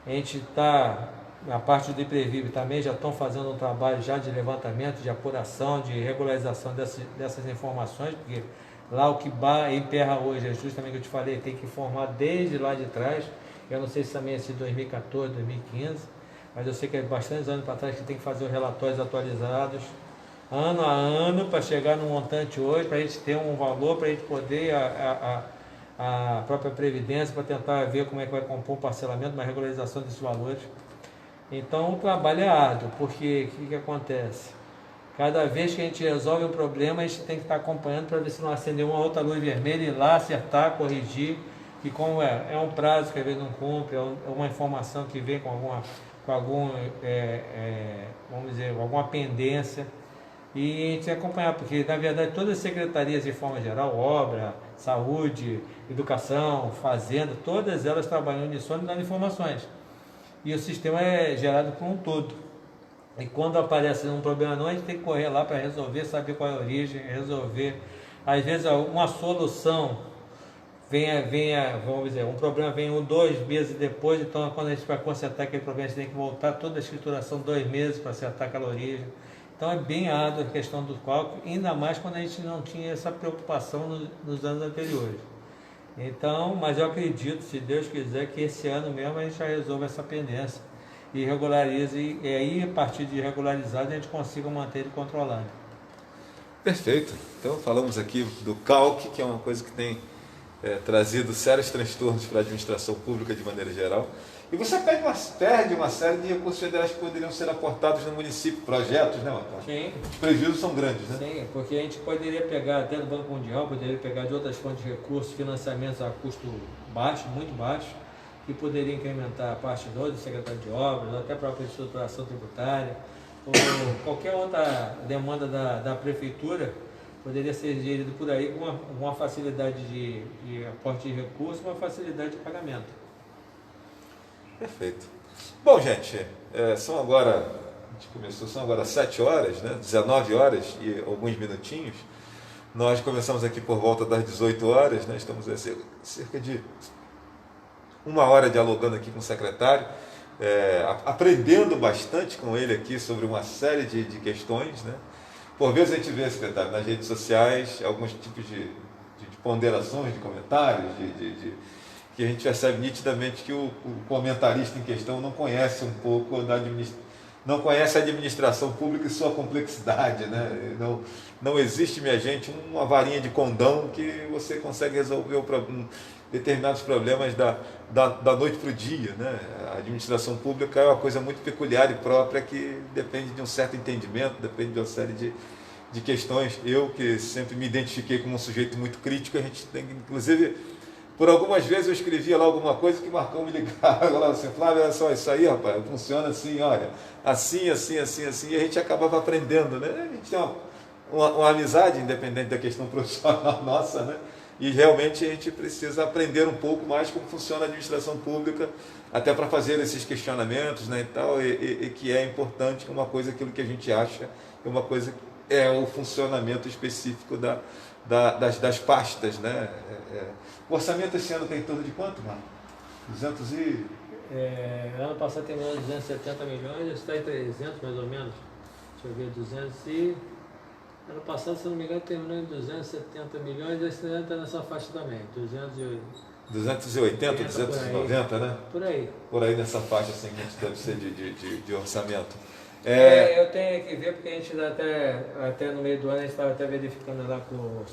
A gente está, a parte do IPREVIB também já estão fazendo um trabalho já de levantamento, de apuração, de regularização dessas informações, porque lá o que emperra hoje é justamente o que eu te falei, tem que informar desde lá de trás. Eu não sei se também é de 2014, 2015, mas eu sei que é bastantes anos para trás que tem que fazer os relatórios atualizados, ano a ano, para chegar no montante hoje, para a gente ter um valor, para a gente poder a própria Previdência, para tentar ver como é que vai compor o parcelamento, uma regularização desses valores. Então o trabalho é árduo, porque o que acontece? Cada vez que a gente resolve um problema, a gente tem que estar acompanhando para ver se não acender uma outra luz vermelha, ir lá, acertar, corrigir. E como é um prazo que às vezes não cumpre, é uma informação que vem com alguma, vamos dizer, alguma pendência. E a gente tem que acompanhar, porque na verdade todas as secretarias de forma geral, obra, saúde, educação, fazenda, todas elas trabalham uníssono dando informações. E o sistema é gerado por um todo. E quando aparece um problema não, a gente tem que correr lá para resolver, saber qual é a origem, resolver. Às vezes uma solução vamos dizer, um problema vem 2 meses depois, então quando a gente vai consertar aquele problema, a gente tem que voltar toda a escrituração 2 meses para acertar aquela origem. Então é bem árdua a questão do cálculo, ainda mais quando a gente não tinha essa preocupação nos anos anteriores. Então, mas eu acredito, se Deus quiser, que esse ano mesmo a gente já resolva essa pendência e regularize, e aí a partir de regularizado a gente consiga manter ele controlado. Perfeito. Então falamos aqui do CALC, que é uma coisa que tem trazido sérios transtornos para a administração pública de maneira geral. E você perde uma série de recursos federais que poderiam ser aportados no município, projetos, né, Antônio? Sim. Os prejuízos são grandes, né? Sim, porque a gente poderia pegar até do Banco Mundial, poderia pegar de outras fontes de recursos, financiamentos a custo baixo, muito baixo, que poderia incrementar a parte do secretário de obras, até a própria estruturação tributária, ou qualquer outra demanda da prefeitura, poderia ser gerido por aí com uma facilidade de aporte de recursos, uma facilidade de pagamento. Perfeito. Bom, gente, são agora 7 horas, né? 19 horas e alguns minutinhos. Nós começamos aqui por volta das 18 horas, né? Estamos cerca de 1 hora dialogando aqui com o secretário, aprendendo bastante com ele aqui sobre uma série de questões, né? Por vezes a gente vê, secretário, nas redes sociais, alguns tipos de ponderações, de comentários, que a gente percebe nitidamente que o comentarista em questão não conhece um pouco não conhece a administração pública e sua complexidade, né? Não existe, minha gente, uma varinha de condão que você consegue resolver determinados problemas da noite para o dia, né? A administração pública é uma coisa muito peculiar e própria que depende de um certo entendimento, depende de uma série de questões. Eu, que sempre me identifiquei como um sujeito muito crítico, a gente tem que, inclusive, por algumas vezes eu escrevia lá alguma coisa que o Marcão me ligava, falava assim, Flávio, olha só, isso aí, rapaz, funciona assim, olha, assim, assim, assim, assim, e a gente acabava aprendendo, né? A gente tem uma amizade, independente da questão profissional nossa, né? E realmente a gente precisa aprender um pouco mais como funciona a administração pública, até para fazer esses questionamentos, né, e tal, e que é importante, uma coisa, aquilo que a gente acha, uma coisa é o funcionamento específico das pastas, né? O orçamento esse ano tem em torno de quanto, Marco? 200 e... ano passado terminou 270 milhões, está em 300 mais ou menos. Deixa eu ver, 200 e... Ano passado, se não me engano, terminou em 270 milhões, esse ano está nessa faixa também, 280, 290, né? Por aí. Por aí nessa faixa, assim, que a gente deve ser de orçamento. Eu tenho que ver, porque a gente até no meio do ano, a gente estava até verificando lá com o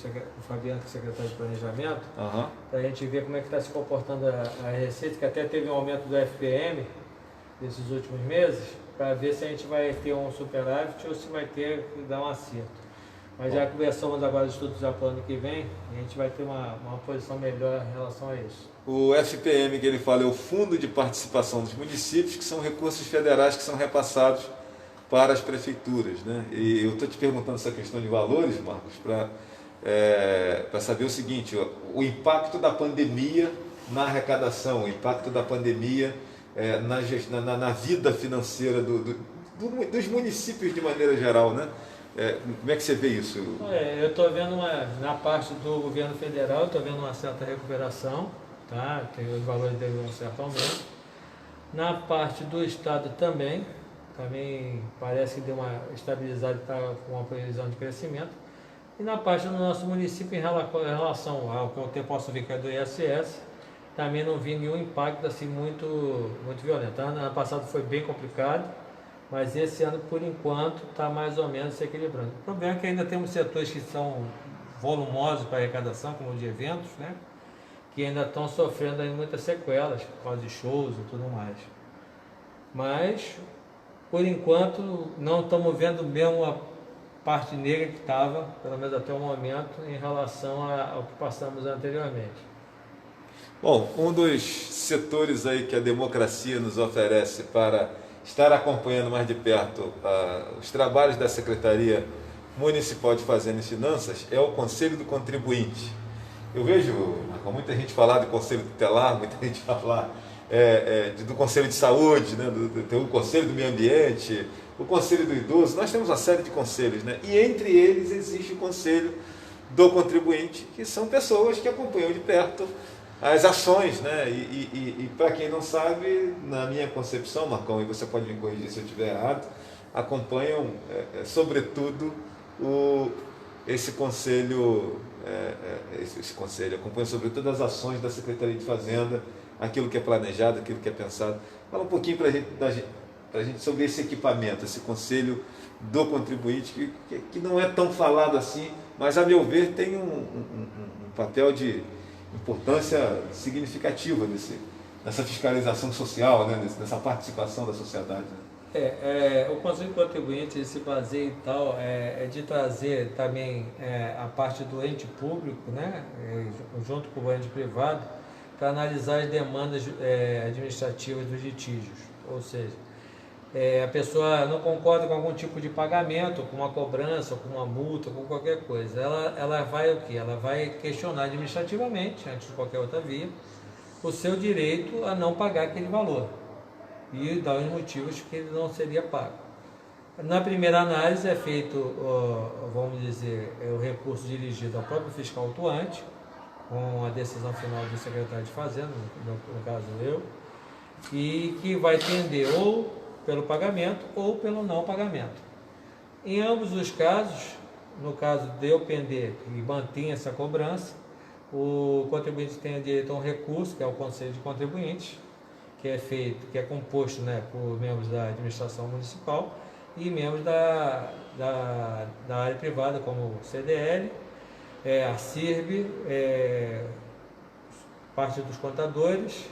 Fabiano, que é secretário de Planejamento, para a gente ver como é que está se comportando a receita, que até teve um aumento do FPM nesses últimos meses, para ver se a gente vai ter um superávit ou se vai ter que dar um acerto. Mas já conversamos agora dos estudos já para o ano que vem, e a gente vai ter uma posição melhor em relação a isso. O FPM que ele fala é o Fundo de Participação dos Municípios, que são recursos federais que são repassados para as prefeituras, né? E eu estou te perguntando essa questão de valores, Marcos, para saber o seguinte, o impacto da pandemia na arrecadação, o impacto da pandemia na vida financeira dos municípios de maneira geral, né? Como é que você vê isso? Eu estou vendo na parte do governo federal, estou vendo uma certa recuperação, tá? Os valores devem um certo aumento. Na parte do estado também parece que deu uma estabilizada, está com uma previsão de crescimento. E na parte do nosso município, em relação ao que eu posso ver que é do ISS, também não vi nenhum impacto assim muito violento. Ano passado foi bem complicado, mas esse ano, por enquanto, está mais ou menos se equilibrando. O problema é que ainda temos setores que são volumosos para arrecadação, como os de eventos, né? Que ainda estão sofrendo aí muitas sequelas, por causa de shows e tudo mais. Mas, por enquanto, não estamos vendo mesmo a parte negra que estava, pelo menos até o momento, em relação ao que passamos anteriormente. Bom, um dos setores aí que a democracia nos oferece para estar acompanhando mais de perto os trabalhos da Secretaria Municipal de Fazenda e Finanças é o Conselho do Contribuinte. Eu vejo muita gente falar do Conselho Tutelar, muita gente falar do Conselho de Saúde, né? Tem o Conselho do Meio Ambiente, o Conselho do Idoso. Nós temos uma série de conselhos, né? E entre eles existe o Conselho do Contribuinte, que são pessoas que acompanham de perto as ações, né? E para quem não sabe, na minha concepção, Marcão, e você pode me corrigir se eu estiver errado, acompanham, sobretudo, esse conselho, acompanha sobretudo as ações da Secretaria de Fazenda, aquilo que é planejado, aquilo que é pensado. Fala um pouquinho para a gente sobre esse equipamento, esse Conselho do Contribuinte, que não é tão falado assim, mas, a meu ver, tem um papel de importância significativa nessa fiscalização social, né? Nessa participação da sociedade. Né? O Conselho Contribuinte se baseia em tal, de trazer também a parte do ente público, né? Junto com o ente privado, para analisar as demandas administrativas dos litígios. Ou seja, a pessoa não concorda com algum tipo de pagamento, com uma cobrança, com uma multa, com qualquer coisa. Ela vai o quê? Ela vai questionar administrativamente, antes de qualquer outra via, o seu direito a não pagar aquele valor e dar os motivos que ele não seria pago. Na primeira análise é feito, vamos dizer, o recurso dirigido ao próprio fiscal autuante, com a decisão final do secretário de Fazenda, no caso eu, e que vai tender ou pelo pagamento ou pelo não pagamento. Em ambos os casos, no caso de eu pender e manter essa cobrança, o contribuinte tem direito a um recurso, que é o Conselho de Contribuintes, que é composto, né, por membros da administração municipal e membros da área privada, como o CDL, a CIRB, parte dos contadores,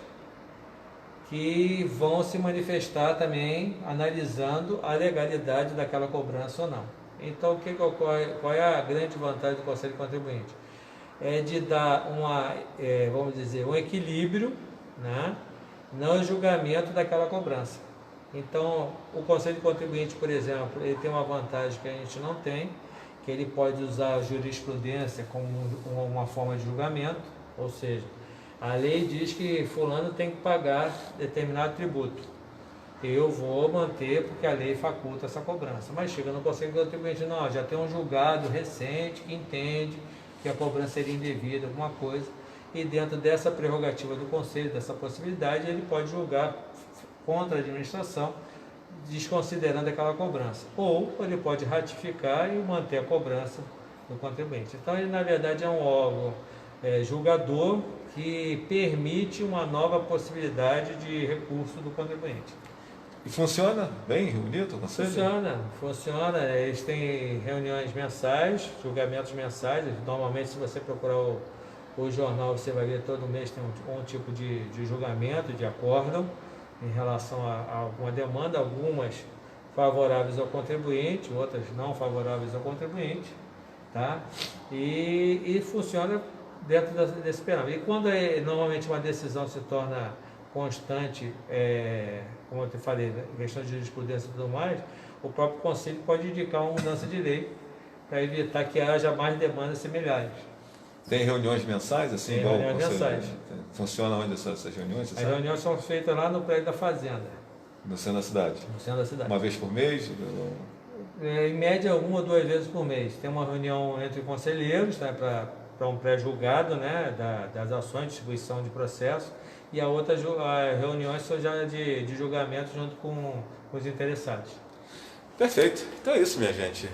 que vão se manifestar também analisando a legalidade daquela cobrança ou não. Então, o que ocorre? Qual é a grande vantagem do Conselho de Contribuinte? É de dar vamos dizer, um equilíbrio, né, no julgamento daquela cobrança. Então, o Conselho de Contribuinte, por exemplo, ele tem uma vantagem que a gente não tem, que ele pode usar a jurisprudência como uma forma de julgamento, ou seja, a lei diz que fulano tem que pagar determinado tributo. Eu vou manter porque a lei faculta essa cobrança. Mas chega no Conselho de Contribuinte, não, já tem um julgado recente que entende que a cobrança seria indevida, alguma coisa, e dentro dessa prerrogativa do Conselho, dessa possibilidade, ele pode julgar contra a administração, desconsiderando aquela cobrança. Ou ele pode ratificar e manter a cobrança do contribuinte. Então, ele, na verdade, é um órgão julgador que permite uma nova possibilidade de recurso do contribuinte. E funciona bem, bonito o Conselho? Funciona. Eles têm reuniões mensais, julgamentos mensais. Normalmente, se você procurar o jornal, você vai ver todo mês tem um tipo de julgamento, de acórdão, em relação a alguma demanda, algumas favoráveis ao contribuinte, outras não favoráveis ao contribuinte, tá? E funciona dentro desse parâmetro. E quando normalmente uma decisão se torna constante, como eu te falei, questão de jurisprudência e tudo mais, o próprio Conselho pode indicar uma mudança de lei para evitar que haja mais demandas semelhantes. Tem reuniões mensais, assim? Tem reuniões mensais. Funciona onde essas reuniões? As reuniões são feitas lá no prédio da Fazenda. No centro da cidade? No centro da cidade. Uma vez por mês? Em média, 1 ou 2 vezes por mês. Tem uma reunião entre conselheiros, né, para um pré-julgado, né, das ações, distribuição de processo, e a outra reuniões são já de julgamento junto com os interessados. Perfeito. Então é isso, minha gente.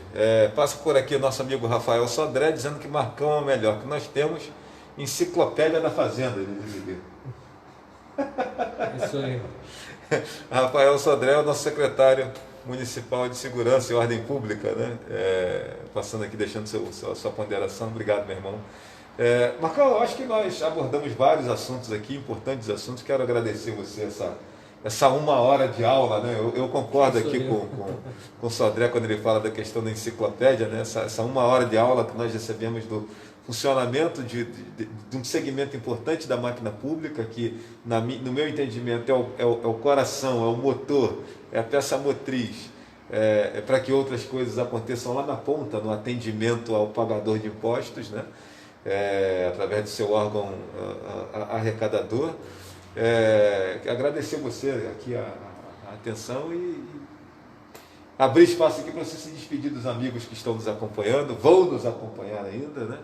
Passa por aqui o nosso amigo Rafael Sodré dizendo que Marcão é o melhor, que nós temos enciclopédia da Fazenda. Ele diz aqui. Isso aí. Rafael Sodré é o nosso secretário municipal de Segurança e Ordem Pública, né? Passando aqui, deixando sua ponderação. Obrigado, meu irmão. Marcão, eu acho que nós abordamos vários assuntos aqui, importantes assuntos. Quero agradecer você essa 1 hora de aula, né? Eu concordo aqui com o Sodré quando ele fala da questão da enciclopédia, né? Essa 1 hora de aula que nós recebemos do funcionamento de um segmento importante da máquina pública, que, no meu entendimento, é o coração, é o motor, é a peça motriz para que outras coisas aconteçam lá na ponta, no atendimento ao pagador de impostos, né? Através do seu órgão arrecadador. Agradecer você aqui a atenção e abrir espaço aqui para você se despedir dos amigos que estão nos acompanhando, vão nos acompanhar ainda, né?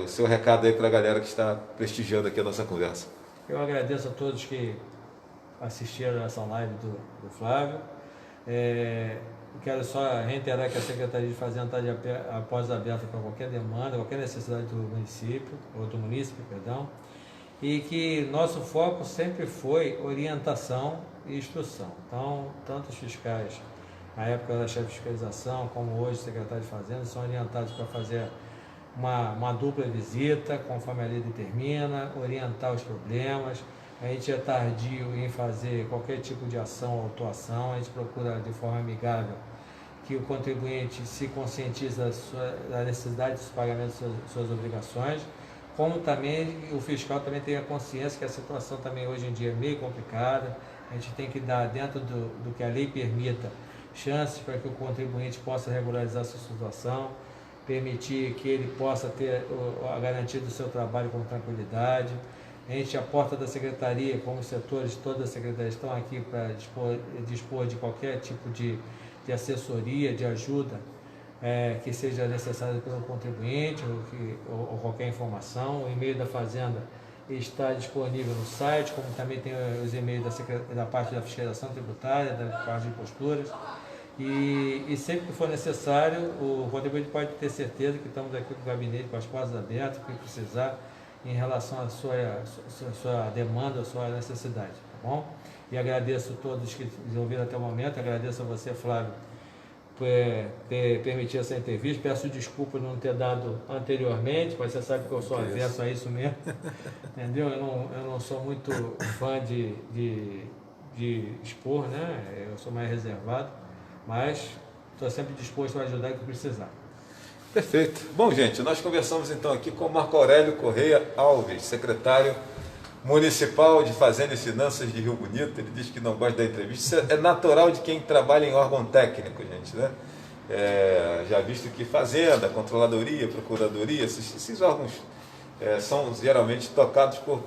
O seu recado aí para a galera que está prestigiando aqui a nossa conversa. Eu agradeço a todos que assistiram essa live do Flávio. Quero só reiterar que a Secretaria de Fazenda está de portas abertas para qualquer demanda, qualquer necessidade do município, ou do munícipe, perdão, e que nosso foco sempre foi orientação e instrução. Então, tanto os fiscais, na época da chefe de fiscalização, como hoje o secretário de Fazenda, são orientados para fazer uma dupla visita, conforme a lei determina, orientar os problemas. A gente é tardio em fazer qualquer tipo de ação ou autuação, a gente procura de forma amigável que o contribuinte se conscientize da necessidade de pagamento de suas obrigações, como também o fiscal também tenha consciência que a situação também hoje em dia é meio complicada, a gente tem que dar dentro do que a lei permita chances para que o contribuinte possa regularizar sua situação, permitir que ele possa ter a garantia do seu trabalho com tranquilidade. A gente, a porta da Secretaria, como os setores, todas as secretarias estão aqui para dispor de qualquer tipo de assessoria, de ajuda que seja necessária pelo contribuinte ou qualquer informação. O e-mail da Fazenda está disponível no site, como também tem os e-mails da parte da fiscalização tributária, da parte de imposturas. E sempre que for necessário, o contribuinte pode ter certeza que estamos aqui com o gabinete com as portas abertas, o que precisar em relação à sua demanda, à sua necessidade, tá bom? E agradeço a todos que ouviram até o momento, agradeço a você, Flávio, por ter permitido essa entrevista, peço desculpa por não ter dado anteriormente, mas você sabe que eu sou averso a isso mesmo, entendeu? Eu não sou muito fã de expor, né? Eu sou mais reservado, mas estou sempre disposto a ajudar o que precisar. Perfeito. Bom, gente, nós conversamos então aqui com Marco Aurélio Correia Alves, secretário municipal de Fazenda e Finanças de Rio Bonito. Ele diz que não gosta da entrevista. Isso é natural de quem trabalha em órgão técnico, gente, né? Já visto que Fazenda, Controladoria, Procuradoria, esses órgãos são geralmente tocados por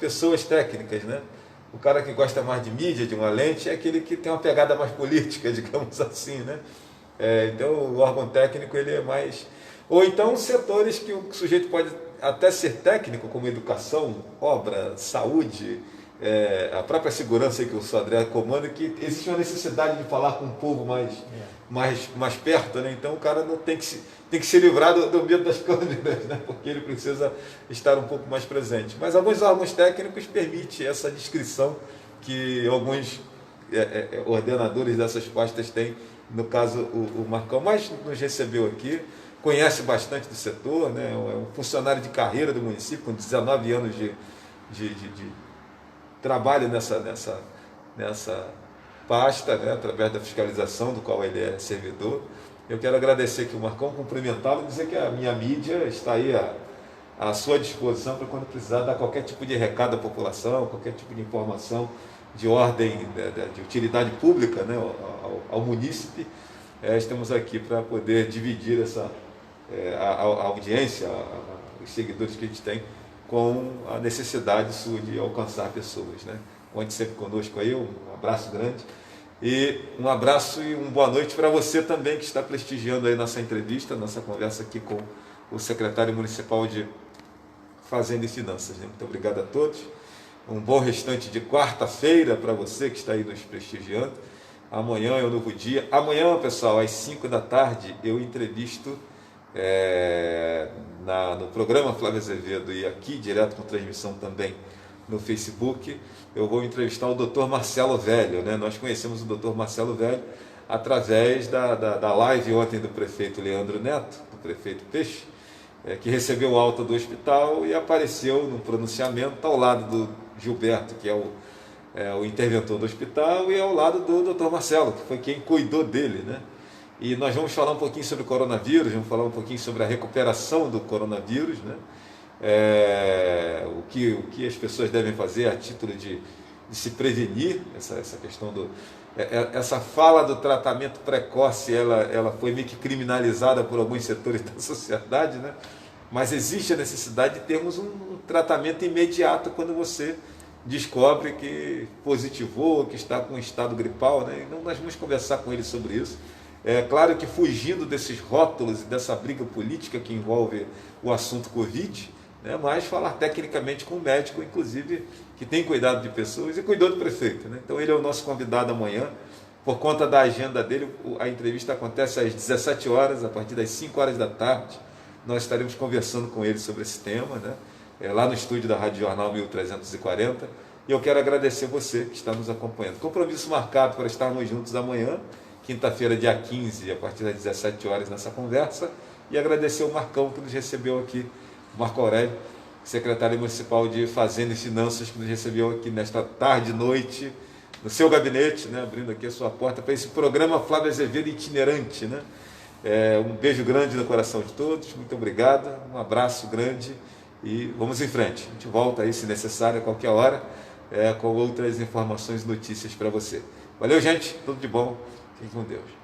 pessoas técnicas, né? O cara que gosta mais de mídia, de uma lente, é aquele que tem uma pegada mais política, digamos assim, né? Então o órgão técnico ele é mais... Ou então setores que o sujeito pode até ser técnico, como educação, obra, saúde, a própria segurança que o Sodré comanda, que existe uma necessidade de falar com o povo mais perto, né? Então o cara não tem que se livrar do medo das câmeras, né? Porque ele precisa estar um pouco mais presente. Mas alguns órgãos técnicos permitem essa descrição que alguns ordenadores dessas pastas têm. No caso, o Marcão, mas nos recebeu aqui, conhece bastante do setor, né? É um funcionário de carreira do município, com 19 anos de trabalho nessa pasta, né? Através da fiscalização, do qual ele é servidor. Eu quero agradecer aqui o Marcão, cumprimentá-lo e dizer que a minha mídia está aí à sua disposição para quando precisar dar qualquer tipo de recado à população, qualquer tipo de informação de ordem, de utilidade pública, né, ao munícipe. Estamos aqui para poder dividir a audiência, os seguidores que a gente tem, com a necessidade sua de alcançar pessoas, né? Conte sempre conosco aí, um abraço grande. E um abraço e uma boa noite para você também que está prestigiando aí nossa entrevista, nossa conversa aqui com o secretário municipal de Fazenda e Finanças, né? Muito obrigado a todos. Um bom restante de quarta-feira para você que está aí nos prestigiando. Amanhã é um novo dia. Amanhã, pessoal, às 5 da tarde, eu entrevisto no programa Flávio Azevedo e aqui, direto com transmissão também no Facebook, eu vou entrevistar o Dr. Marcelo Velho, né? Nós conhecemos o Dr. Marcelo Velho através da live ontem do prefeito Leandro Neto, do prefeito Peixe, que recebeu alta do hospital e apareceu no pronunciamento ao lado do Gilberto, que é o interventor do hospital, e ao lado do Dr. Marcelo, que foi quem cuidou dele, né? E nós vamos falar um pouquinho sobre o coronavírus, vamos falar um pouquinho sobre a recuperação do coronavírus, né? O que as pessoas devem fazer a título de se prevenir essa questão essa fala do tratamento precoce, ela foi meio que criminalizada por alguns setores da sociedade, né? Mas existe a necessidade de termos um tratamento imediato quando você descobre que positivou, que está com um estado gripal, né? Então nós vamos conversar com ele sobre isso. É claro que fugindo desses rótulos e dessa briga política que envolve o assunto Covid, né? Mas falar tecnicamente com o médico, inclusive, que tem cuidado de pessoas e cuidou do prefeito, né? Então ele é o nosso convidado amanhã. Por conta da agenda dele, a entrevista acontece às 17 horas, a partir das 5 horas da tarde. Nós estaremos conversando com ele sobre esse tema, né? Lá no estúdio da Rádio Jornal 1340. E eu quero agradecer você que está nos acompanhando. Compromisso marcado para estarmos juntos amanhã, quinta-feira, dia 15, a partir das 17 horas, nessa conversa. E agradecer o Marcão que nos recebeu aqui, Marco Aurélio, secretário municipal de Fazenda e Finanças, que nos recebeu aqui nesta tarde e noite, no seu gabinete, né? Abrindo aqui a sua porta para esse programa Flávio Azevedo itinerante, né? Um beijo grande no coração de todos, muito obrigado, um abraço grande e vamos em frente. A gente volta aí, se necessário, a qualquer hora, com outras informações e notícias para você. Valeu, gente, tudo de bom, fiquem com Deus.